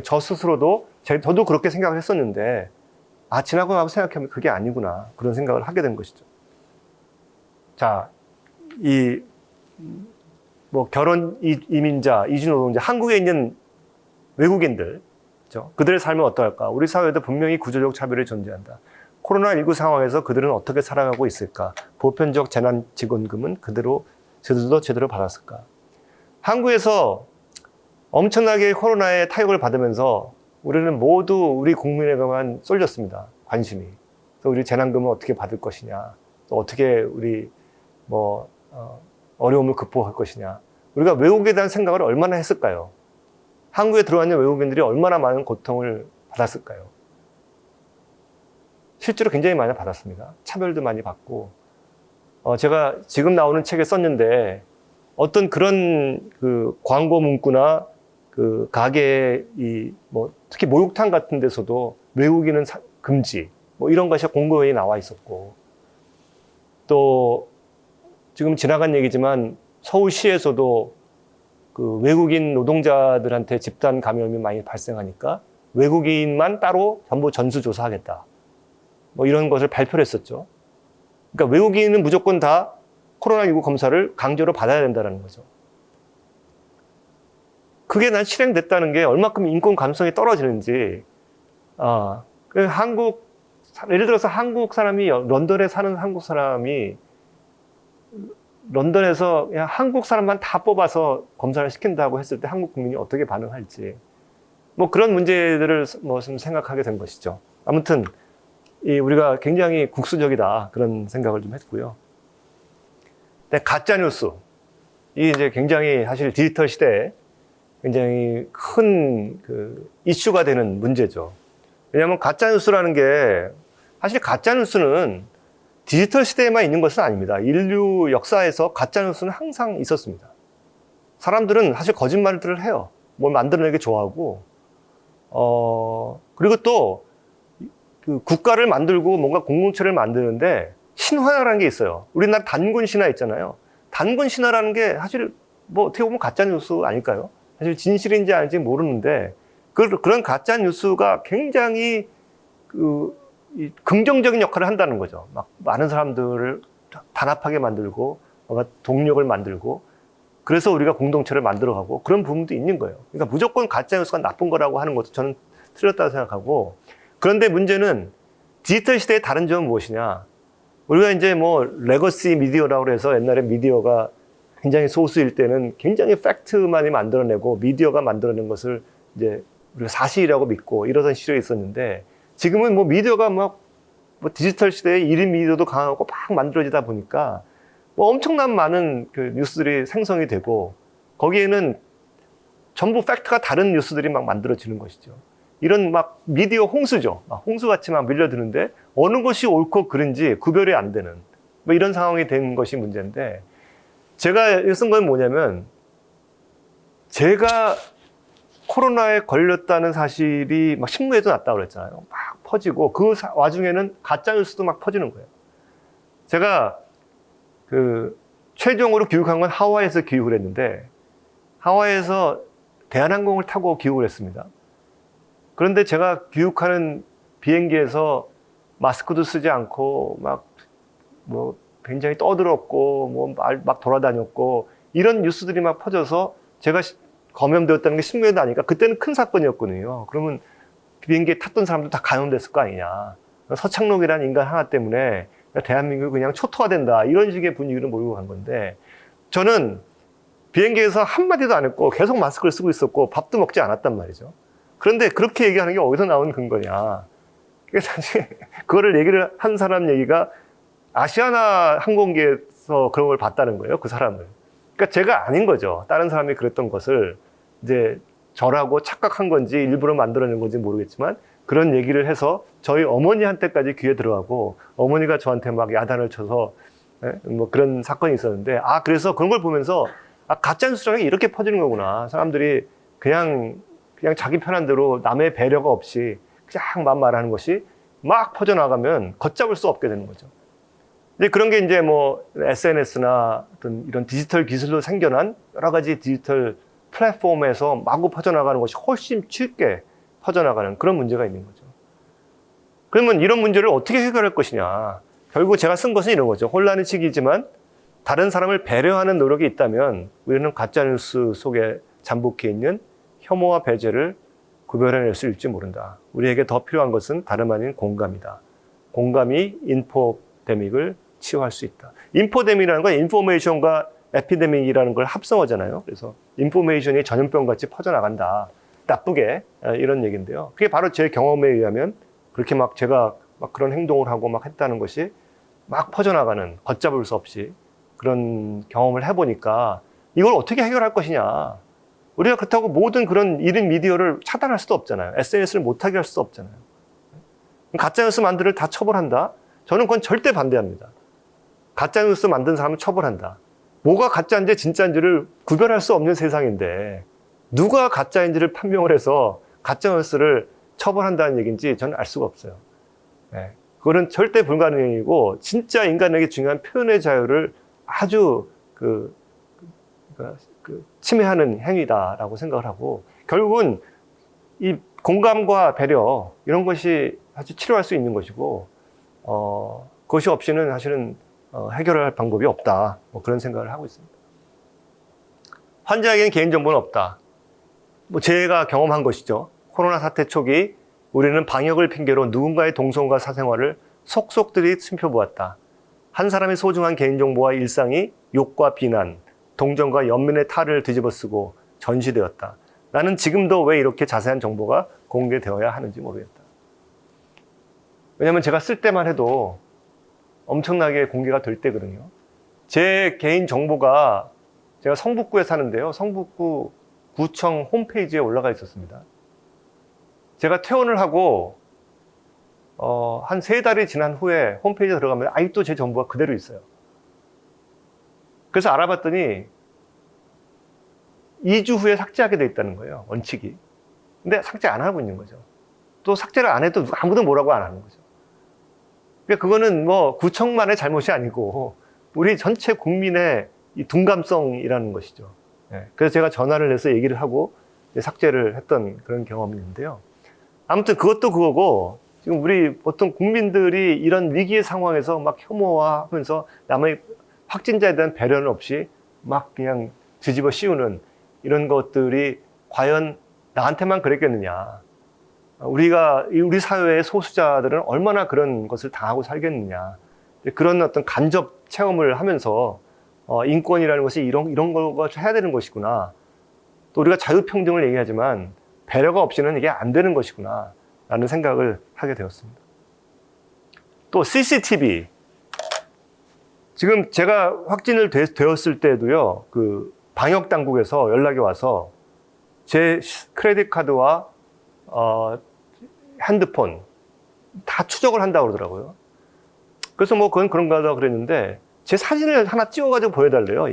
[SPEAKER 1] 저 스스로도, 저도 그렇게 생각을 했었는데, 지나고 나서 생각하면 그게 아니구나. 그런 생각을 하게 된 것이죠. 자, 결혼 이민자, 이주노동자, 한국에 있는 외국인들, 그렇죠? 그들의 삶은 어떨까? 우리 사회에도 분명히 구조적 차별이 존재한다. 코로나19 상황에서 그들은 어떻게 살아가고 있을까? 보편적 재난지원금은 그들도 제대로 받았을까? 한국에서 엄청나게 코로나의 타격을 받으면서 우리는 모두 우리 국민에게만 쏠렸습니다. 관심이. 그래서 우리 재난금은 어떻게 받을 것이냐, 또 어떻게 우리 어려움을 극복할 것이냐. 우리가 외국에 대한 생각을 얼마나 했을까요? 한국에 들어와 있는 외국인들이 얼마나 많은 고통을 받았을까요? 실제로 굉장히 많이 받았습니다. 차별도 많이 받고. 제가 지금 나오는 책에 썼는데 어떤 그런 그 광고 문구나 그 가게 특히 목욕탕 같은 데서도 외국인은 금지 이런 것이 공고히 나와 있었고, 또 지금 지나간 얘기지만 서울시에서도 그 외국인 노동자들한테 집단 감염이 많이 발생하니까 외국인만 따로 전부 전수조사하겠다. 이런 것을 발표를 했었죠. 그러니까 외국인은 무조건 다 코로나19 검사를 강제로 받아야 된다는 거죠. 그게 난 실행됐다는 게 얼마큼 인권 감성이 떨어지는지. 예를 들어서 한국 사람이, 런던에 사는 한국 사람이 런던에서 그냥 한국 사람만 다 뽑아서 검사를 시킨다고 했을 때 한국 국민이 어떻게 반응할지. 그런 문제들을 좀 생각하게 된 것이죠. 아무튼, 우리가 굉장히 국수적이다. 그런 생각을 좀 했고요. 근데 가짜뉴스. 이게 이제 굉장히 사실 디지털 시대에 굉장히 큰 이슈가 되는 문제죠. 왜냐하면 가짜뉴스라는 게, 사실 가짜뉴스는 디지털 시대에만 있는 것은 아닙니다. 인류 역사에서 가짜뉴스는 항상 있었습니다. 사람들은 사실 거짓말들을 해요. 뭘 만들어내기 좋아하고, 그리고 또, 국가를 만들고 뭔가 공동체를 만드는데 신화라는 게 있어요. 우리나라 단군 신화 있잖아요. 단군 신화라는 게 사실 어떻게 보면 가짜뉴스 아닐까요? 사실 진실인지 아닌지 모르는데, 그런 가짜뉴스가 굉장히 긍정적인 역할을 한다는 거죠. 많은 사람들을 단합하게 만들고, 동력을 만들고, 그래서 우리가 공동체를 만들어가고, 그런 부분도 있는 거예요. 그러니까 무조건 가짜뉴스가 나쁜 거라고 하는 것도 저는 틀렸다고 생각하고, 그런데 문제는 디지털 시대의 다른 점은 무엇이냐? 우리가 이제 레거시 미디어라고 해서 옛날에 미디어가 굉장히 소수일 때는 굉장히 팩트만이 만들어내고 미디어가 만들어낸 것을 이제 우리가 사실이라고 믿고 이러던 시절이 있었는데, 지금은 미디어가 디지털 시대에 1인 미디어도 강하고 막 만들어지다 보니까 엄청난 많은 뉴스들이 생성이 되고, 거기에는 전부 팩트가 다른 뉴스들이 막 만들어지는 것이죠. 이런 미디어 홍수죠. 홍수같이 밀려드는데 어느 것이 옳고 그른지 구별이 안 되는 이런 상황이 된 것이 문제인데, 제가 쓴 건 뭐냐면, 제가 코로나에 걸렸다는 사실이 신문에도 났다고 그랬잖아요. 막 퍼지고, 그 와중에는 가짜뉴스도 막 퍼지는 거예요. 제가 최종으로 귀국한 건 하와이에서 귀국을 했는데, 하와이에서 대한항공을 타고 귀국을 했습니다. 그런데 제가 귀국하는 비행기에서 마스크도 쓰지 않고 굉장히 떠들었고 뭐 막 돌아다녔고 이런 뉴스들이 막 퍼져서 제가 감염되었다는 게 신문에 나니까 그때는 큰 사건이었거든요. 그러면 비행기에 탔던 사람도 다 감염됐을 거 아니냐. 서창록이라는 인간 하나 때문에 대한민국이 그냥 초토화된다. 이런 식의 분위기를 몰고 간 건데 저는 비행기에서 한마디도 안 했고 계속 마스크를 쓰고 있었고 밥도 먹지 않았단 말이죠. 그런데 그렇게 얘기하는 게 어디서 나온 근거냐. 그래서 사실 그거를 얘기를 한 사람 얘기가 아시아나 항공기에서 그런 걸 봤다는 거예요. 그 사람을. 그러니까 제가 아닌 거죠. 다른 사람이 그랬던 것을 이제 저라고 착각한 건지 일부러 만들어낸 건지 모르겠지만 그런 얘기를 해서 저희 어머니한테까지 귀에 들어가고 어머니가 저한테 막 야단을 쳐서 뭐 그런 사건이 있었는데 그래서 그런 걸 보면서 가짜뉴스라는 게 이렇게 퍼지는 거구나. 사람들이 그냥 자기 편한 대로 남의 배려가 없이 그냥 막 말하는 것이 막 퍼져나가면 걷잡을 수 없게 되는 거죠. 근데 그런 게 이제 뭐 SNS나 어떤 이런 디지털 기술로 생겨난 여러 가지 디지털 플랫폼에서 마구 퍼져나가는 것이 훨씬 쉽게 퍼져나가는 그런 문제가 있는 거죠. 그러면 이런 문제를 어떻게 해결할 것이냐. 결국 제가 쓴 것은 이런 거죠. 혼란의 시기지만 다른 사람을 배려하는 노력이 있다면 우리는 가짜뉴스 속에 잠복해 있는 혐오와 배제를 구별해낼 수 있을지 모른다. 우리에게 더 필요한 것은 다름 아닌 공감이다. 공감이 인포데믹을 치유할 수 있다. 인포데믹이라는 건 인포메이션과 에피데믹이라는 걸 합성어잖아요. 그래서 인포메이션이 전염병같이 퍼져나간다. 나쁘게 이런 얘기인데요. 그게 바로 제 경험에 의하면 그렇게 막 제가 막 그런 행동을 하고 막 했다는 것이 막 퍼져나가는 걷잡을 수 없이 그런 경험을 해보니까 이걸 어떻게 해결할 것이냐. 우리가 그렇다고 모든 그런 이른 미디어를 차단할 수도 없잖아요. SNS를 못하게 할 수도 없잖아요. 가짜뉴스 만들을 다 처벌한다? 저는 그건 절대 반대합니다. 가짜뉴스 만든 사람을 처벌한다. 뭐가 가짜인지 진짜인지를 구별할 수 없는 세상인데 누가 가짜인지를 판명을 해서 가짜뉴스를 처벌한다는 얘기인지 저는 알 수가 없어요. 네. 그거는 절대 불가능이고 진짜 인간에게 중요한 표현의 자유를 아주 침해하는 행위다라고 생각을 하고 결국은 이 공감과 배려 이런 것이 아주 치료할 수 있는 것이고 그것이 없이는 사실은 해결할 방법이 없다. 뭐 그런 생각을 하고 있습니다. 환자에게는 개인정보는 없다. 뭐 제가 경험한 것이죠. 코로나 사태 초기 우리는 방역을 핑계로 누군가의 동선과 사생활을 속속들이 숨겨보았다. 한 사람의 소중한 개인정보와 일상이 욕과 비난, 동정과 연민의 탈을 뒤집어쓰고 전시되었다. 나는 지금도 왜 이렇게 자세한 정보가 공개되어야 하는지 모르겠다. 왜냐하면 제가 쓸 때만 해도 엄청나게 공개가 될 때거든요. 제 개인 정보가 제가 성북구에 사는데요. 성북구 구청 홈페이지에 올라가 있었습니다. 제가 퇴원을 하고 한 3달이 지난 후에 홈페이지에 들어가면 아직도 제 정보가 그대로 있어요. 그래서 알아봤더니 2주 후에 삭제하게 돼 있다는 거예요. 원칙이. 근데 삭제 안 하고 있는 거죠. 또 삭제를 안 해도 아무도 뭐라고 안 하는 거죠. 그러니까 그거는 뭐 구청만의 잘못이 아니고 우리 전체 국민의 이 둔감성이라는 것이죠. 그래서 제가 전화를 해서 얘기를 하고 삭제를 했던 그런 경험이 있는데요. 아무튼 그것도 그거고 지금 우리 보통 국민들이 이런 위기의 상황에서 막 혐오하면서 남의 확진자에 대한 배려는 없이 막 그냥 뒤집어 씌우는 이런 것들이 과연 나한테만 그랬겠느냐. 우리 사회의 소수자들은 얼마나 그런 것을 당하고 살겠느냐. 그런 어떤 간접 체험을 하면서 인권이라는 것이 이런 걸 해야 되는 것이구나. 또 우리가 자유평등을 얘기하지만 배려가 없이는 이게 안 되는 것이구나. 라는 생각을 하게 되었습니다. 또 CCTV. 지금 제가 확진을 되었을 때도요, 그 방역 당국에서 연락이 와서 제 크레딧 카드와 핸드폰 다 추적을 한다고 그러더라고요. 그래서 뭐 그건 그런가 하다 그랬는데 제 사진을 하나 찍어가지고 보여달래요.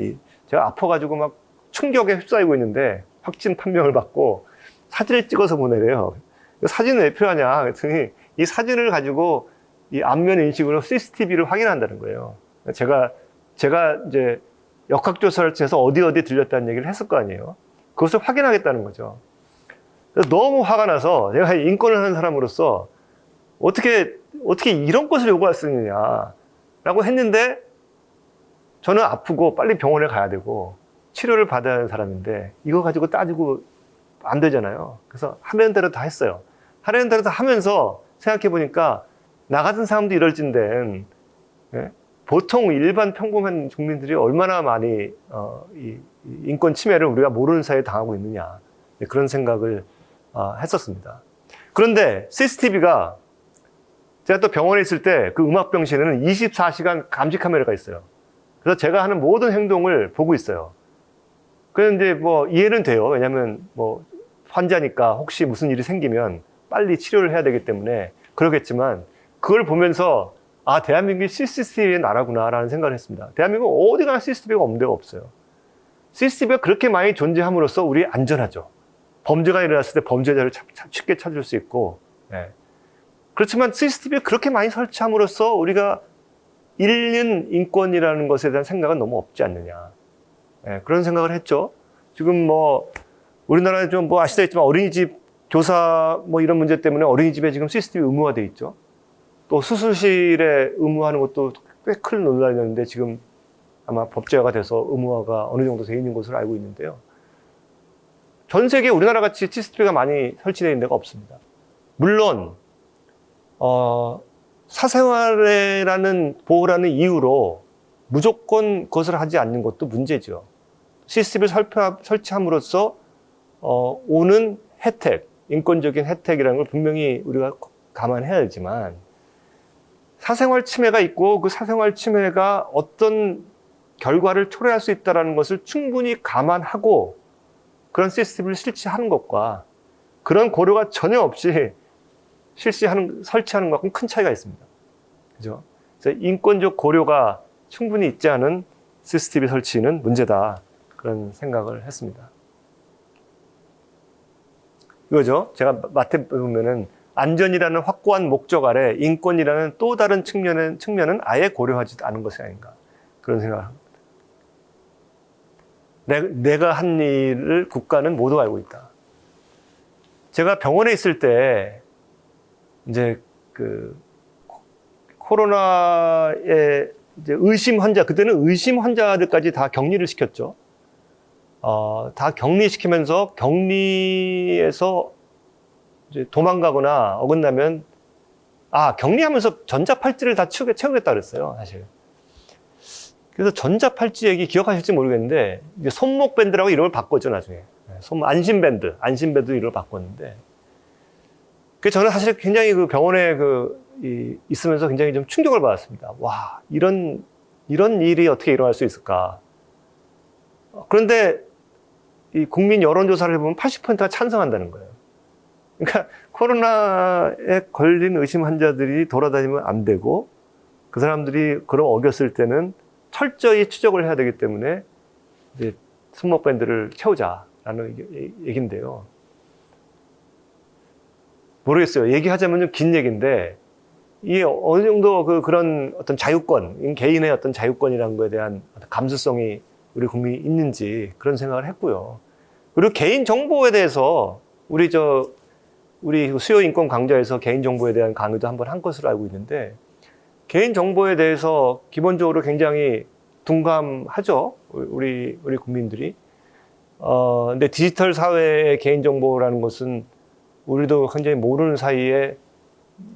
[SPEAKER 1] 제가 아파가지고 막 충격에 휩싸이고 있는데 확진 판명을 받고 사진을 찍어서 보내래요. 사진은 왜 필요하냐 그랬더니 이 사진을 가지고 이 안면 인식으로 CCTV를 확인한다는 거예요. 제가 이제 역학조사를 해서 어디 들렸다는 얘기를 했을 거 아니에요. 그것을 확인하겠다는 거죠. 그래서 너무 화가 나서 내가 인권을 하는 사람으로서 어떻게 이런 것을 요구할 수 있느냐라고 했는데 저는 아프고 빨리 병원에 가야 되고 치료를 받아야 하는 사람인데 이거 가지고 따지고 안 되잖아요. 그래서 하는 대로 다 했어요. 하는 대로 다 하면서 생각해 보니까 나 같은 사람도 이럴진데 예? 보통 일반 평범한 국민들이 얼마나 많이 이 인권 침해를 우리가 모르는 사이에 당하고 있느냐 그런 생각을 했었습니다. 그런데 CCTV가 제가 또 병원에 있을 때 그 음압병실에는 24시간 감시 카메라가 있어요. 그래서 제가 하는 모든 행동을 보고 있어요. 그런데 뭐 이해는 돼요. 왜냐하면 뭐 환자니까 혹시 무슨 일이 생기면 빨리 치료를 해야 되기 때문에 그러겠지만 그걸 보면서 아, 대한민국이 CCTV의 나라구나라는 생각을 했습니다. 대한민국 어디 가나 CCTV가 없는 데가 없어요. CCTV가 그렇게 많이 존재함으로써 우리 안전하죠. 범죄가 일어났을 때 범죄자를 쉽게 찾을 수 있고, 예. 그렇지만 CCTV를 그렇게 많이 설치함으로써 우리가 잃는 인권이라는 것에 대한 생각은 너무 없지 않느냐. 예, 그런 생각을 했죠. 지금 뭐, 우리나라에 좀 뭐 아시다시피 어린이집 교사 뭐 이런 문제 때문에 어린이집에 지금 CCTV 의무화돼 있죠. 또 수술실에 의무화하는 것도 꽤 큰 논란이었는데 지금 아마 법제화가 돼서 의무화가 어느 정도 돼 있는 것으로 알고 있는데요. 전 세계 우리나라 같이 CCTV가 많이 설치되어 있는 데가 없습니다. 물론 사생활이라는 보호라는 이유로 무조건 그것을 하지 않는 것도 문제죠. CCTV를 설치함으로써 오는 혜택, 인권적인 혜택이라는 걸 분명히 우리가 감안해야 되지만 사생활 침해가 있고 그 사생활 침해가 어떤 결과를 초래할 수 있다는 것을 충분히 감안하고 그런 시스템을 설치하는 것과 그런 고려가 전혀 없이 설치하는 것과는 큰 차이가 있습니다. 그죠? 그래서 인권적 고려가 충분히 있지 않은 CCTV 설치는 문제다. 그런 생각을 했습니다. 이거죠. 제가 마태 보면은 안전이라는 확고한 목적 아래 인권이라는 또 다른 측면은 아예 고려하지 않은 것이 아닌가. 그런 생각을 합니다. 내가 한 일을 국가는 모두 알고 있다. 제가 병원에 있을 때 이제 그 코로나의 이제 의심 환자, 그때는 의심 환자들까지 다 격리를 시켰죠. 다 격리시키면서 격리에서 이제 도망가거나 어긋나면 격리하면서 전자팔찌를 다 채우겠다 그랬어요, 사실. 그래서 전자팔찌 얘기 기억하실지 모르겠는데 이제 손목 밴드라고 이름을 바꿨죠, 나중에. 안심밴드 이름을 바꿨는데. 그래서 저는 사실 굉장히 그 병원에 있으면서 굉장히 좀 충격을 받았습니다. 와, 이런 일이 어떻게 일어날 수 있을까? 그런데 이 국민 여론조사를 해보면 80%가 찬성한다는 거예요. 그러니까 코로나에 걸린 의심 환자들이 돌아다니면 안 되고 그 사람들이 그걸 어겼을 때는 철저히 추적을 해야 되기 때문에 이제 손목밴드를 채우자라는 얘기인데요. 모르겠어요. 얘기하자면 좀 긴 얘기인데 이게 어느 정도 그런 어떤 자유권, 개인의 어떤 자유권이라는 거에 대한 감수성이 우리 국민이 있는지 그런 생각을 했고요. 그리고 개인 정보에 대해서 우리 수요 인권 강좌에서 개인 정보에 대한 강의도 한번 한 것으로 알고 있는데 개인 정보에 대해서 기본적으로 굉장히 둔감하죠. 우리 국민들이. 근데 디지털 사회의 개인 정보라는 것은 우리도 굉장히 모르는 사이에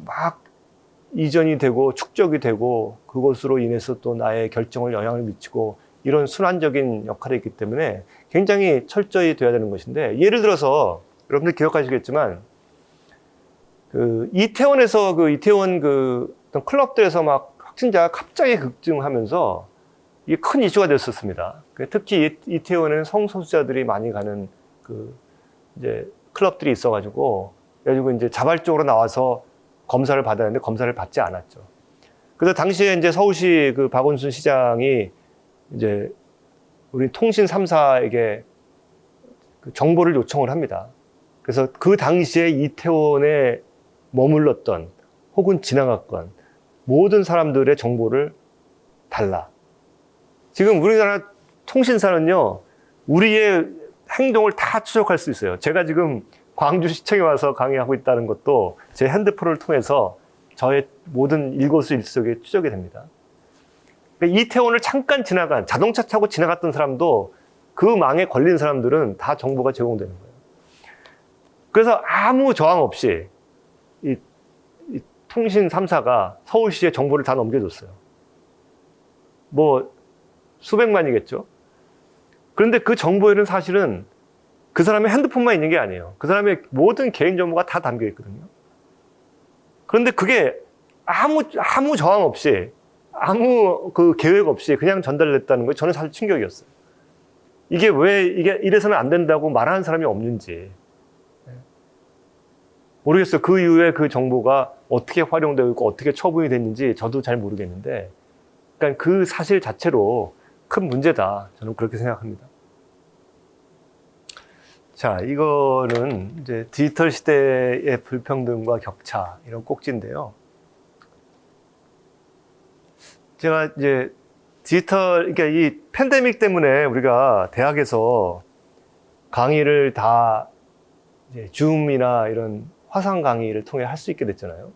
[SPEAKER 1] 막 이전이 되고 축적이 되고 그것으로 인해서 또 나의 결정을 영향을 미치고 이런 순환적인 역할이 있기 때문에 굉장히 철저히 돼야 되는 것인데 예를 들어서 여러분들 기억하시겠지만 이태원에서 이태원 어떤 클럽들에서 막 확진자가 갑자기 급증하면서 이게 큰 이슈가 됐었습니다. 특히 이태원에는 성소수자들이 많이 가는 이제 클럽들이 있어가지고 이제 자발적으로 나와서 검사를 받아야 하는데 검사를 받지 않았죠. 그래서 당시에 이제 서울시 박원순 시장이 이제 우리 통신 3사에게 정보를 요청을 합니다. 그래서 그 당시에 이태원에 머물렀던 혹은 지나갔건 모든 사람들의 정보를 달라. 지금 우리나라 통신사는요, 우리의 행동을 다 추적할 수 있어요. 제가 지금 광주시청에 와서 강의하고 있다는 것도 제 핸드폰을 통해서 저의 모든 일거수일투족이 추적이 됩니다. 그러니까 이태원을 잠깐 지나간, 자동차 타고 지나갔던 사람도 그 망에 걸린 사람들은 다 정보가 제공되는 거예요. 그래서 아무 저항 없이 이 통신 3사가 서울시에 정보를 다 넘겨줬어요. 뭐 수백만이겠죠. 그런데 그 정보에는 사실은 그 사람의 핸드폰만 있는 게 아니에요. 그 사람의 모든 개인정보가 다 담겨 있거든요. 그런데 그게 아무 저항 없이, 아무 그 계획 없이 그냥 전달됐다는 거 저는 사실 충격이었어요. 이게 왜 이게 이래서는 안 된다고 말하는 사람이 없는지 모르겠어요. 그 이후에 그 정보가 어떻게 활용되고 있고 어떻게 처분이 됐는지 저도 잘 모르겠는데, 그러니까 그 사실 자체로 큰 문제다. 저는 그렇게 생각합니다. 자, 이거는 이제 디지털 시대의 불평등과 격차, 이런 꼭지인데요. 제가 이제 그러니까 이 팬데믹 때문에 우리가 대학에서 강의를 다 이제 줌이나 이런 화상 강의를 통해 할 수 있게 됐잖아요.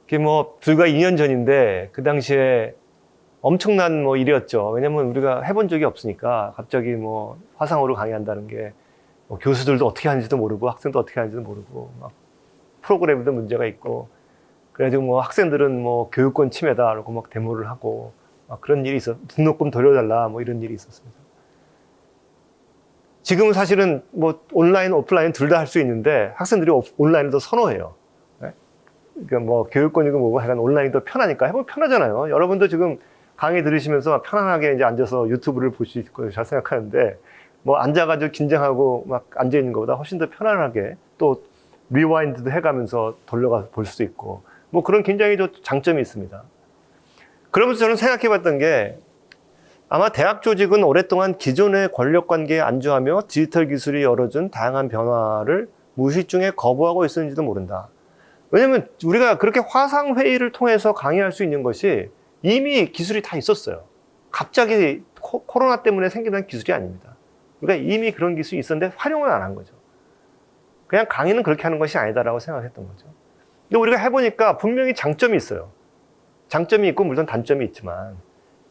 [SPEAKER 1] 그게 뭐 불과 2년 전인데 그 당시에 엄청난 뭐 일이었죠. 왜냐면 우리가 해본 적이 없으니까 갑자기 뭐 화상으로 강의한다는 게 뭐 교수들도 어떻게 하는지도 모르고 학생도 어떻게 하는지도 모르고 막 프로그램에도 문제가 있고, 그래가지고 뭐 학생들은 뭐 교육권 침해다 그러고 막 데모를 하고 막 그런 일이 등록금 돌려달라 뭐 이런 일이 있었습니다. 지금은 사실은 뭐 온라인, 오프라인 둘 다 할 수 있는데 학생들이 온라인을 더 선호해요. 네? 그러니까 뭐 교육권이고 뭐고 하여간 온라인이 더 편하니까 해보면 편하잖아요. 여러분도 지금 강의 들으시면서 편안하게 이제 앉아서 유튜브를 볼 수 있을 거라고 잘 생각하는데, 뭐 앉아가지고 긴장하고 막 앉아있는 것보다 훨씬 더 편안하게 또 리와인드도 해가면서 돌려가 볼 수 있고 뭐 그런 굉장히 장점이 있습니다. 그러면서 저는 생각해 봤던 게, 아마 대학 조직은 오랫동안 기존의 권력 관계에 안주하며 디지털 기술이 열어준 다양한 변화를 무의식 중에 거부하고 있었는지도 모른다. 왜냐면 우리가 그렇게 화상 회의를 통해서 강의할 수 있는 것이 이미 기술이 다 있었어요. 갑자기 코로나 때문에 생겨난 기술이 아닙니다. 그러니까 이미 그런 기술이 있었는데 활용을 안 한 거죠. 그냥 강의는 그렇게 하는 것이 아니다라고 생각했던 거죠. 근데 우리가 해보니까 분명히 장점이 있어요. 장점이 있고 물론 단점이 있지만,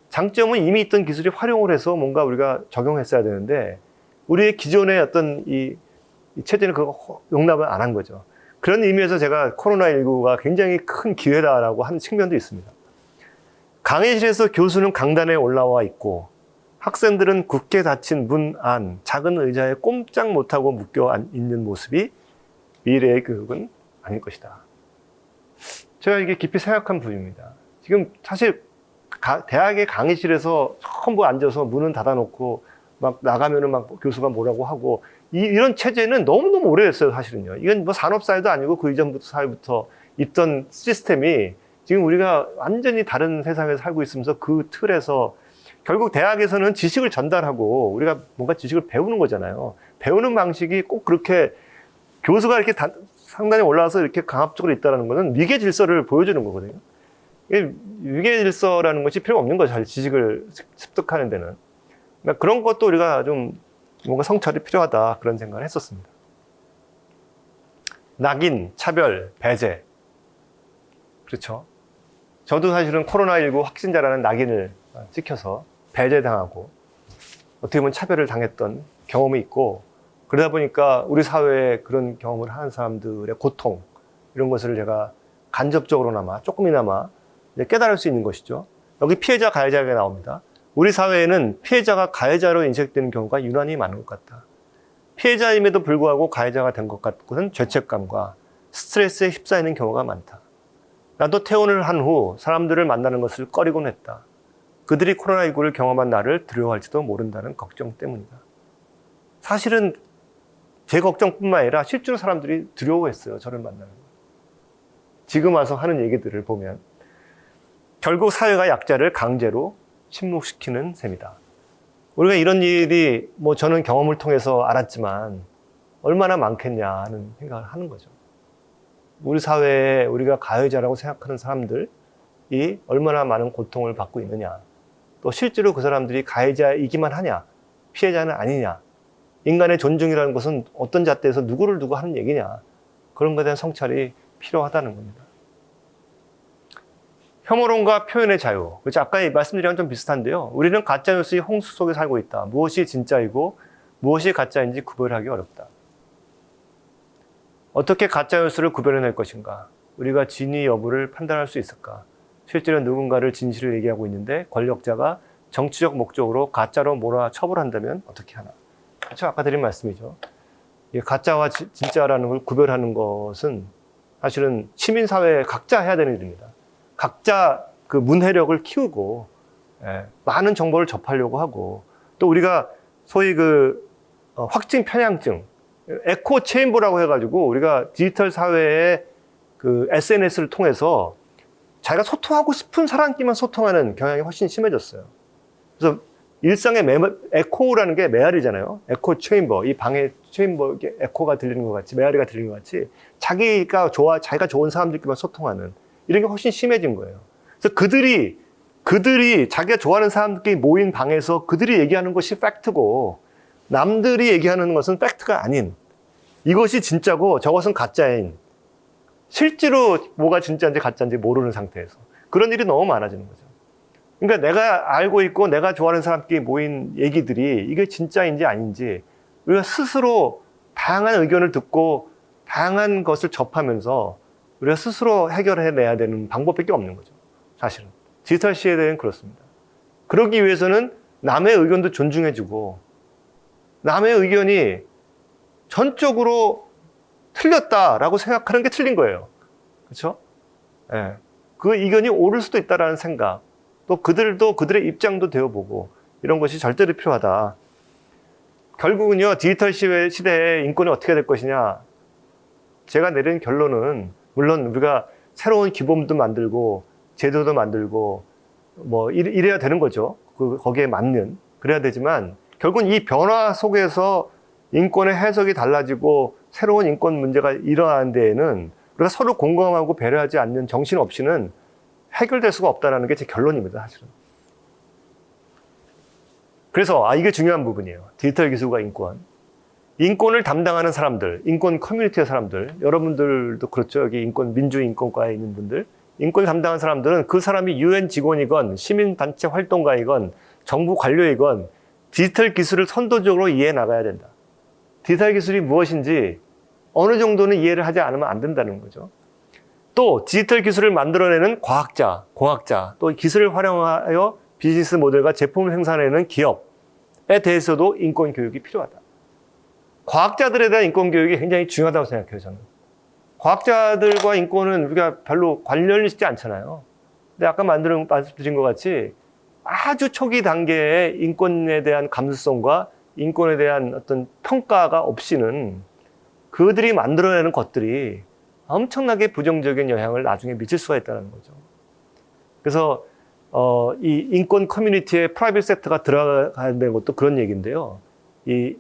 [SPEAKER 1] 장점은 이미 있던 기술이 활용을 해서 뭔가 우리가 적용했어야 되는데 우리의 기존의 어떤 이 체제는 그거 용납을 안 한 거죠. 그런 의미에서 제가 코로나19가 굉장히 큰 기회다라고 하는 측면도 있습니다. 강의실에서 교수는 강단에 올라와 있고 학생들은 굳게 닫힌 문 안 작은 의자에 꼼짝 못하고 묶여 있는 모습이 미래의 교육은 아닐 것이다. 제가 이게 깊이 생각한 부분입니다. 지금 사실 대학의 강의실에서 전부 앉아서 문은 닫아놓고 막 나가면은 막 교수가 뭐라고 하고 이런 체제는 너무너무 오래됐어요, 사실은요. 이건 뭐 산업사회도 아니고 그 이전부터 사회부터 있던 시스템이 지금 우리가 완전히 다른 세상에서 살고 있으면서 그 틀에서 결국 대학에서는 지식을 전달하고 우리가 뭔가 지식을 배우는 거잖아요. 배우는 방식이 꼭 그렇게 교수가 이렇게 상단에 올라와서 이렇게 강압적으로 있다는 것은 위계 질서를 보여주는 거거든요. 위계 질서라는 것이 필요가 없는 거죠. 지식을 습득하는 데는. 그러니까 그런 것도 우리가 좀 뭔가 성찰이 필요하다, 그런 생각을 했었습니다. 낙인, 차별, 배제. 그렇죠. 저도 사실은 코로나19 확진자라는 낙인을 찍혀서 배제당하고 어떻게 보면 차별을 당했던 경험이 있고, 그러다 보니까 우리 사회에 그런 경험을 하는 사람들의 고통, 이런 것을 제가 간접적으로나마 조금이나마 깨달을 수 있는 것이죠. 여기 피해자, 가해자가 나옵니다. 우리 사회에는 피해자가 가해자로 인식되는 경우가 유난히 많은 것 같다. 피해자임에도 불구하고 가해자가 된 것 같고는 죄책감과 스트레스에 휩싸이는 경우가 많다. 나도 퇴원을 한 후 사람들을 만나는 것을 꺼리곤 했다. 그들이 코로나19를 경험한 나를 두려워할지도 모른다는 걱정 때문이다. 사실은 제 걱정뿐만 아니라 실제로 사람들이 두려워했어요, 저를 만나는 거. 지금 와서 하는 얘기들을 보면 결국 사회가 약자를 강제로 침묵시키는 셈이다. 우리가 이런 일이 뭐 저는 경험을 통해서 알았지만 얼마나 많겠냐 하는 생각을 하는 거죠. 우리 사회에 우리가 가해자라고 생각하는 사람들이 얼마나 많은 고통을 받고 있느냐, 또 실제로 그 사람들이 가해자이기만 하냐, 피해자는 아니냐, 인간의 존중이라는 것은 어떤 잣대에서 누구를 두고 하는 얘기냐, 그런 것에 대한 성찰이 필요하다는 겁니다. 혐오론과 표현의 자유. 그렇죠? 아까 말씀드린 좀 비슷한데요. 우리는 가짜뉴스의 홍수 속에 살고 있다. 무엇이 진짜이고 무엇이 가짜인지 구별하기 어렵다. 어떻게 가짜뉴스를 구별해낼 것인가? 우리가 진위 여부를 판단할 수 있을까? 실제로 누군가를 진실을 얘기하고 있는데 권력자가 정치적 목적으로 가짜로 몰아 처벌한다면 어떻게 하나? 그렇죠? 아까 드린 말씀이죠. 가짜와 진짜라는 걸 구별하는 것은 사실은 시민사회 각자 해야 되는 일입니다. 각자 그 문해력을 키우고 많은 정보를 접하려고 하고 또 우리가 소위 확증 편향증 에코 체인버라고 해가지고 우리가 디지털 사회의 그 SNS를 통해서 자기가 소통하고 싶은 사람끼리만 소통하는 경향이 훨씬 심해졌어요. 그래서 일상의 에코라는 게 메아리잖아요. 에코 체인버, 이 방에 체인버 에코가 들리는 것 같이 메아리가 들리는 것 같이 자기가 좋은 사람들끼리만 소통하는 이런 게 훨씬 심해진 거예요. 그래서 그들이 자기가 좋아하는 사람들끼리 모인 방에서 그들이 얘기하는 것이 팩트고 남들이 얘기하는 것은 팩트가 아닌 이것이 진짜고 저것은 가짜인 실제로 뭐가 진짜인지 가짜인지 모르는 상태에서 그런 일이 너무 많아지는 거죠. 그러니까 내가 알고 있고 내가 좋아하는 사람끼리 모인 얘기들이 이게 진짜인지 아닌지 우리가 스스로 다양한 의견을 듣고 다양한 것을 접하면서 우리가 스스로 해결해내야 되는 방법밖에 없는 거죠. 사실은. 디지털 시대에는 그렇습니다. 그러기 위해서는 남의 의견도 존중해주고 남의 의견이 전적으로 틀렸다라고 생각하는 게 틀린 거예요. 그렇죠? 예. 그 의견이 옳을 수도 있다라는 생각, 또 그들도 그들의 입장도 되어보고 이런 것이 절대로 필요하다. 결국은요, 디지털 시대에 인권이 어떻게 될 것이냐. 제가 내린 결론은 물론 우리가 새로운 기본도 만들고 제도도 만들고 뭐 이래야 되는 거죠. 거기에 맞는 그래야 되지만 결국은 이 변화 속에서 인권의 해석이 달라지고 새로운 인권 문제가 일어나는 데에는 우리가 서로 공감하고 배려하지 않는 정신 없이는 해결될 수가 없다는 게 제 결론입니다, 사실은. 그래서 이게 중요한 부분이에요. 디지털 기술과 인권. 인권을 담당하는 사람들, 인권 커뮤니티의 사람들, 여러분들도 그렇죠. 여기 민주인권과에 있는 분들. 인권을 담당하는 사람들은 그 사람이 UN 직원이건 시민단체 활동가이건 정부 관료이건 디지털 기술을 선도적으로 이해해 나가야 된다. 디지털 기술이 무엇인지 어느 정도는 이해를 하지 않으면 안 된다는 거죠. 또 디지털 기술을 만들어내는 과학자, 공학자, 또 기술을 활용하여 비즈니스 모델과 제품을 생산해내는 기업에 대해서도 인권 교육이 필요하다. 과학자들에 대한 인권 교육이 굉장히 중요하다고 생각해요, 저는. 과학자들과 인권은 우리가 별로 관련이 있지 않잖아요. 근데 아까 말씀드린 것 같이 아주 초기 단계에 인권에 대한 감수성과 인권에 대한 어떤 평가가 없이는 그들이 만들어내는 것들이 엄청나게 부정적인 영향을 나중에 미칠 수가 있다는 거죠. 그래서 이 인권 커뮤니티에 프라이빗 섹터가 들어가는 것도 그런 얘기인데요. 이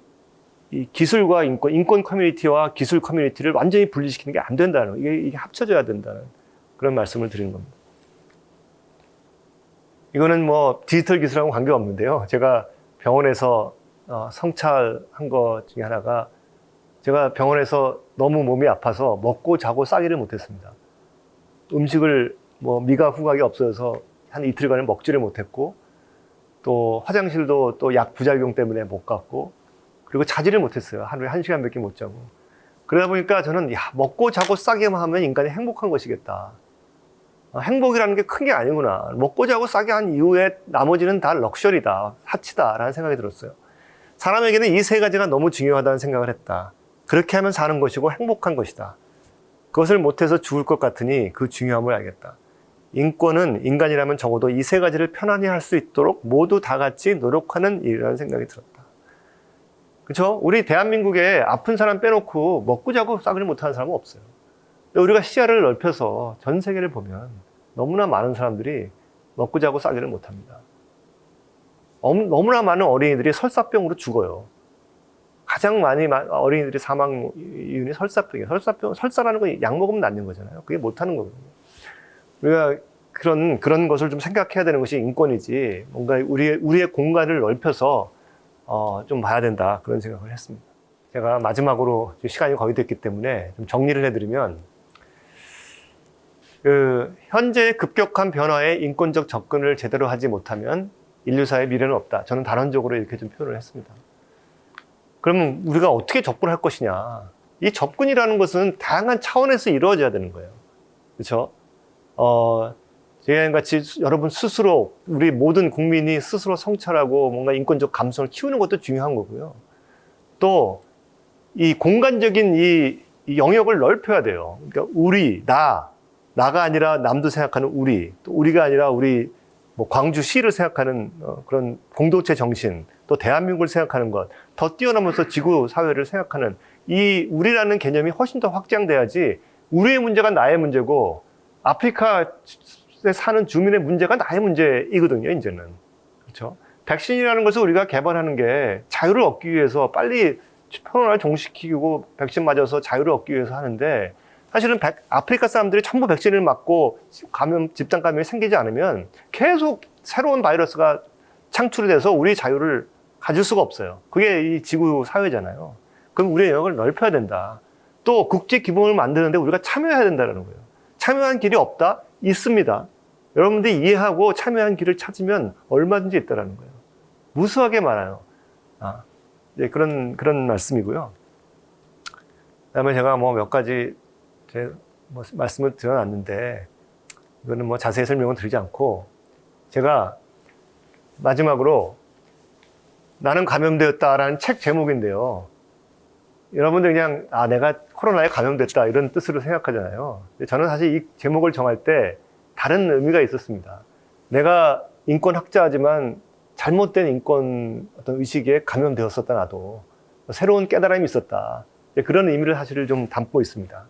[SPEAKER 1] 기술과 인권 커뮤니티와 기술 커뮤니티를 완전히 분리시키는 게 안 된다는, 이게 합쳐져야 된다는 그런 말씀을 드리는 겁니다. 이거는 뭐 디지털 기술하고 관계가 없는데요. 제가 병원에서 성찰한 것 중에 하나가 제가 병원에서 너무 몸이 아파서 먹고 자고 싸기를 못했습니다. 음식을 미각 후각이 없어져서 한 이틀간을 먹지를 못했고 또 화장실도 또 약 부작용 때문에 못 갔고 그리고 자지를 못했어요. 하루에 1시간밖에 못 자고. 그러다 보니까 저는 먹고 자고 싸게만 하면 인간이 행복한 것이겠다. 행복이라는 게 큰 게 아니구나. 먹고 자고 싸게 한 이후에 나머지는 다 럭셔리다, 사치다라는 생각이 들었어요. 사람에게는 이 세 가지가 너무 중요하다는 생각을 했다. 그렇게 하면 사는 것이고 행복한 것이다. 그것을 못해서 죽을 것 같으니 그 중요함을 알겠다. 인권은 인간이라면 적어도 이 세 가지를 편안히 할 수 있도록 모두 다 같이 노력하는 일이라는 생각이 들었다. 그렇죠? 우리 대한민국에 아픈 사람 빼놓고 먹고 자고 싸기를 못하는 사람은 없어요. 우리가 시야를 넓혀서 전 세계를 보면 너무나 많은 사람들이 먹고 자고 싸기를 못합니다. 너무나 많은 어린이들이 설사병으로 죽어요. 가장 많이 어린이들이 사망 이유는 설사병이에요. 설사라는 건 약 먹으면 낫는 거잖아요. 그게 못하는 거거든요. 우리가 그런 것을 좀 생각해야 되는 것이 인권이지, 뭔가 우리의 공간을 넓혀서 좀 봐야 된다, 그런 생각을 했습니다. 제가 마지막으로 시간이 거의 됐기 때문에 좀 정리를 해드리면, 현재의 급격한 변화에 인권적 접근을 제대로 하지 못하면 인류사의 미래는 없다. 저는 단언적으로 이렇게 좀 표현을 했습니다. 그러면 우리가 어떻게 접근할 것이냐. 이 접근이라는 것은 다양한 차원에서 이루어져야 되는 거예요. 그렇죠? 같이 여러분 스스로, 우리 모든 국민이 스스로 성찰하고 뭔가 인권적 감성을 키우는 것도 중요한 거고요. 또 이 공간적인 이 영역을 넓혀야 돼요. 그러니까 우리, 나가 아니라 남도 생각하는 우리, 또 우리가 아니라 우리 뭐 광주시를 생각하는 그런 공동체 정신, 또 대한민국을 생각하는 것, 더 뛰어넘어서 지구 사회를 생각하는 이 우리라는 개념이 훨씬 더 확장돼야지 우리의 문제가 나의 문제고 아프리카에 사는 주민의 문제가 나의 문제이거든요, 이제는. 그렇죠? 백신이라는 것을 우리가 개발하는 게 자유를 얻기 위해서 빨리 코로나를 종식시키고 백신 맞아서 자유를 얻기 위해서 하는데 사실은 아프리카 사람들이 전부 백신을 맞고 집단 감염이 생기지 않으면 계속 새로운 바이러스가 창출이 돼서 우리 자유를 가질 수가 없어요. 그게 이 지구 사회잖아요. 그럼 우리의 영역을 넓혀야 된다. 또 국제 기본을 만드는데 우리가 참여해야 된다는 거예요. 참여한 길이 없다? 있습니다. 여러분들이 이해하고 참여한 길을 찾으면 얼마든지 있다는 거예요. 무수하게 많아요. 네, 그런 말씀이고요. 그다음에 제가 뭐 몇 가지 말씀을 드려놨는데 이거는 뭐 자세히 설명은 드리지 않고 제가 마지막으로 나는 감염되었다라는 책 제목인데요. 여러분들 그냥 내가 코로나에 감염됐다 이런 뜻으로 생각하잖아요. 근데 저는 사실 이 제목을 정할 때 다른 의미가 있었습니다. 내가 인권학자지만 잘못된 인권 어떤 의식에 감염되었었다 나도 새로운 깨달음이 있었다. 그런 의미를 사실 좀 담고 있습니다.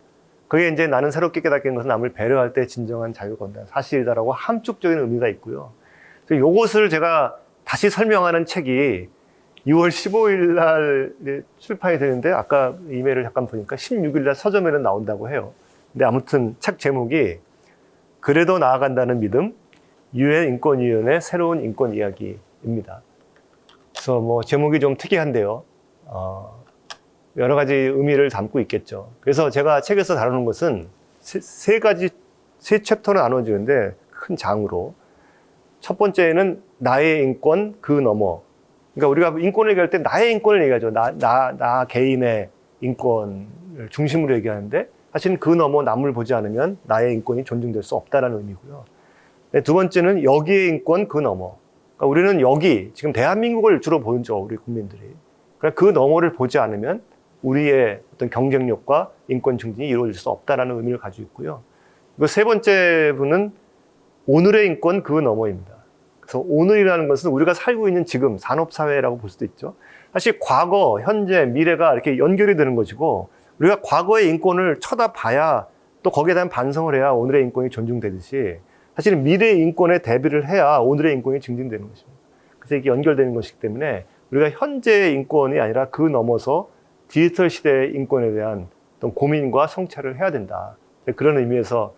[SPEAKER 1] 그게 이제 나는 새롭게 깨닫게 된 것은 남을 배려할 때 진정한 자유가 온다는 사실이다라고 함축적인 의미가 있고요. 그래서 이것을 제가 다시 설명하는 책이 6월 15일 날 출판이 되는데 아까 이메일을 잠깐 보니까 16일 날 서점에는 나온다고 해요. 근데 아무튼 책 제목이 그래도 나아간다는 믿음, 유엔 인권위원회 새로운 인권 이야기입니다. 그래서 뭐 제목이 좀 특이한데요. 여러 가지 의미를 담고 있겠죠. 그래서 제가 책에서 다루는 것은 세 챕터로 나눠지는데 큰 장으로. 첫 번째는 나의 인권 그 너머. 그러니까 우리가 인권을 얘기할 때 나의 인권을 얘기하죠. 나 개인의 인권을 중심으로 얘기하는데 사실은 그 너머 남을 보지 않으면 나의 인권이 존중될 수 없다는 의미고요. 두 번째는 여기의 인권 그 너머. 그러니까 우리는 여기 지금 대한민국을 주로 보죠. 우리 국민들이. 그러니까 그 너머를 보지 않으면 우리의 어떤 경쟁력과 인권 증진이 이루어질 수 없다는 의미를 가지고 있고요. 그리고 세 번째 분은 오늘의 인권 그 너머입니다. 그래서 오늘이라는 것은 우리가 살고 있는 지금 산업사회라고 볼 수도 있죠. 사실 과거, 현재, 미래가 이렇게 연결이 되는 것이고 우리가 과거의 인권을 쳐다봐야 또 거기에 대한 반성을 해야 오늘의 인권이 존중되듯이 사실은 미래의 인권에 대비를 해야 오늘의 인권이 증진되는 것입니다. 그래서 이게 연결되는 것이기 때문에 우리가 현재의 인권이 아니라 그 넘어서 디지털 시대의 인권에 대한 어떤 고민과 성찰을 해야 된다. 그런 의미에서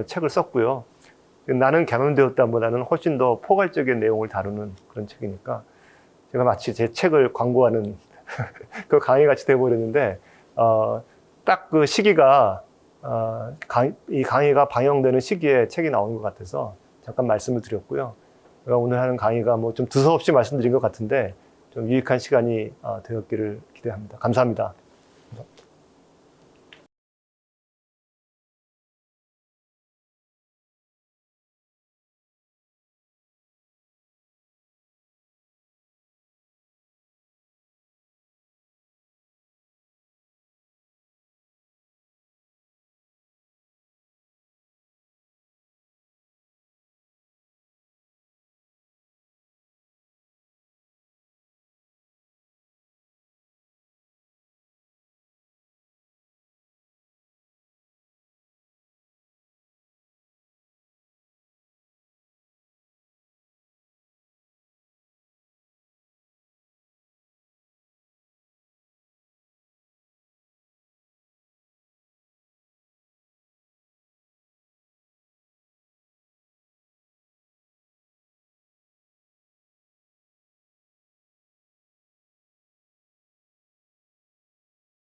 [SPEAKER 1] 책을 썼고요. 나는 감염되었다보다는 훨씬 더 포괄적인 내용을 다루는 그런 책이니까 제가 마치 제 책을 광고하는 그 강의같이 돼버렸는데 딱 그 시기가 이 강의가 방영되는 시기에 책이 나오는 것 같아서 잠깐 말씀을 드렸고요. 제가 오늘 하는 강의가 뭐 좀 두서없이 말씀드린 것 같은데 좀 유익한 시간이 되었기를 기대합니다. 감사합니다.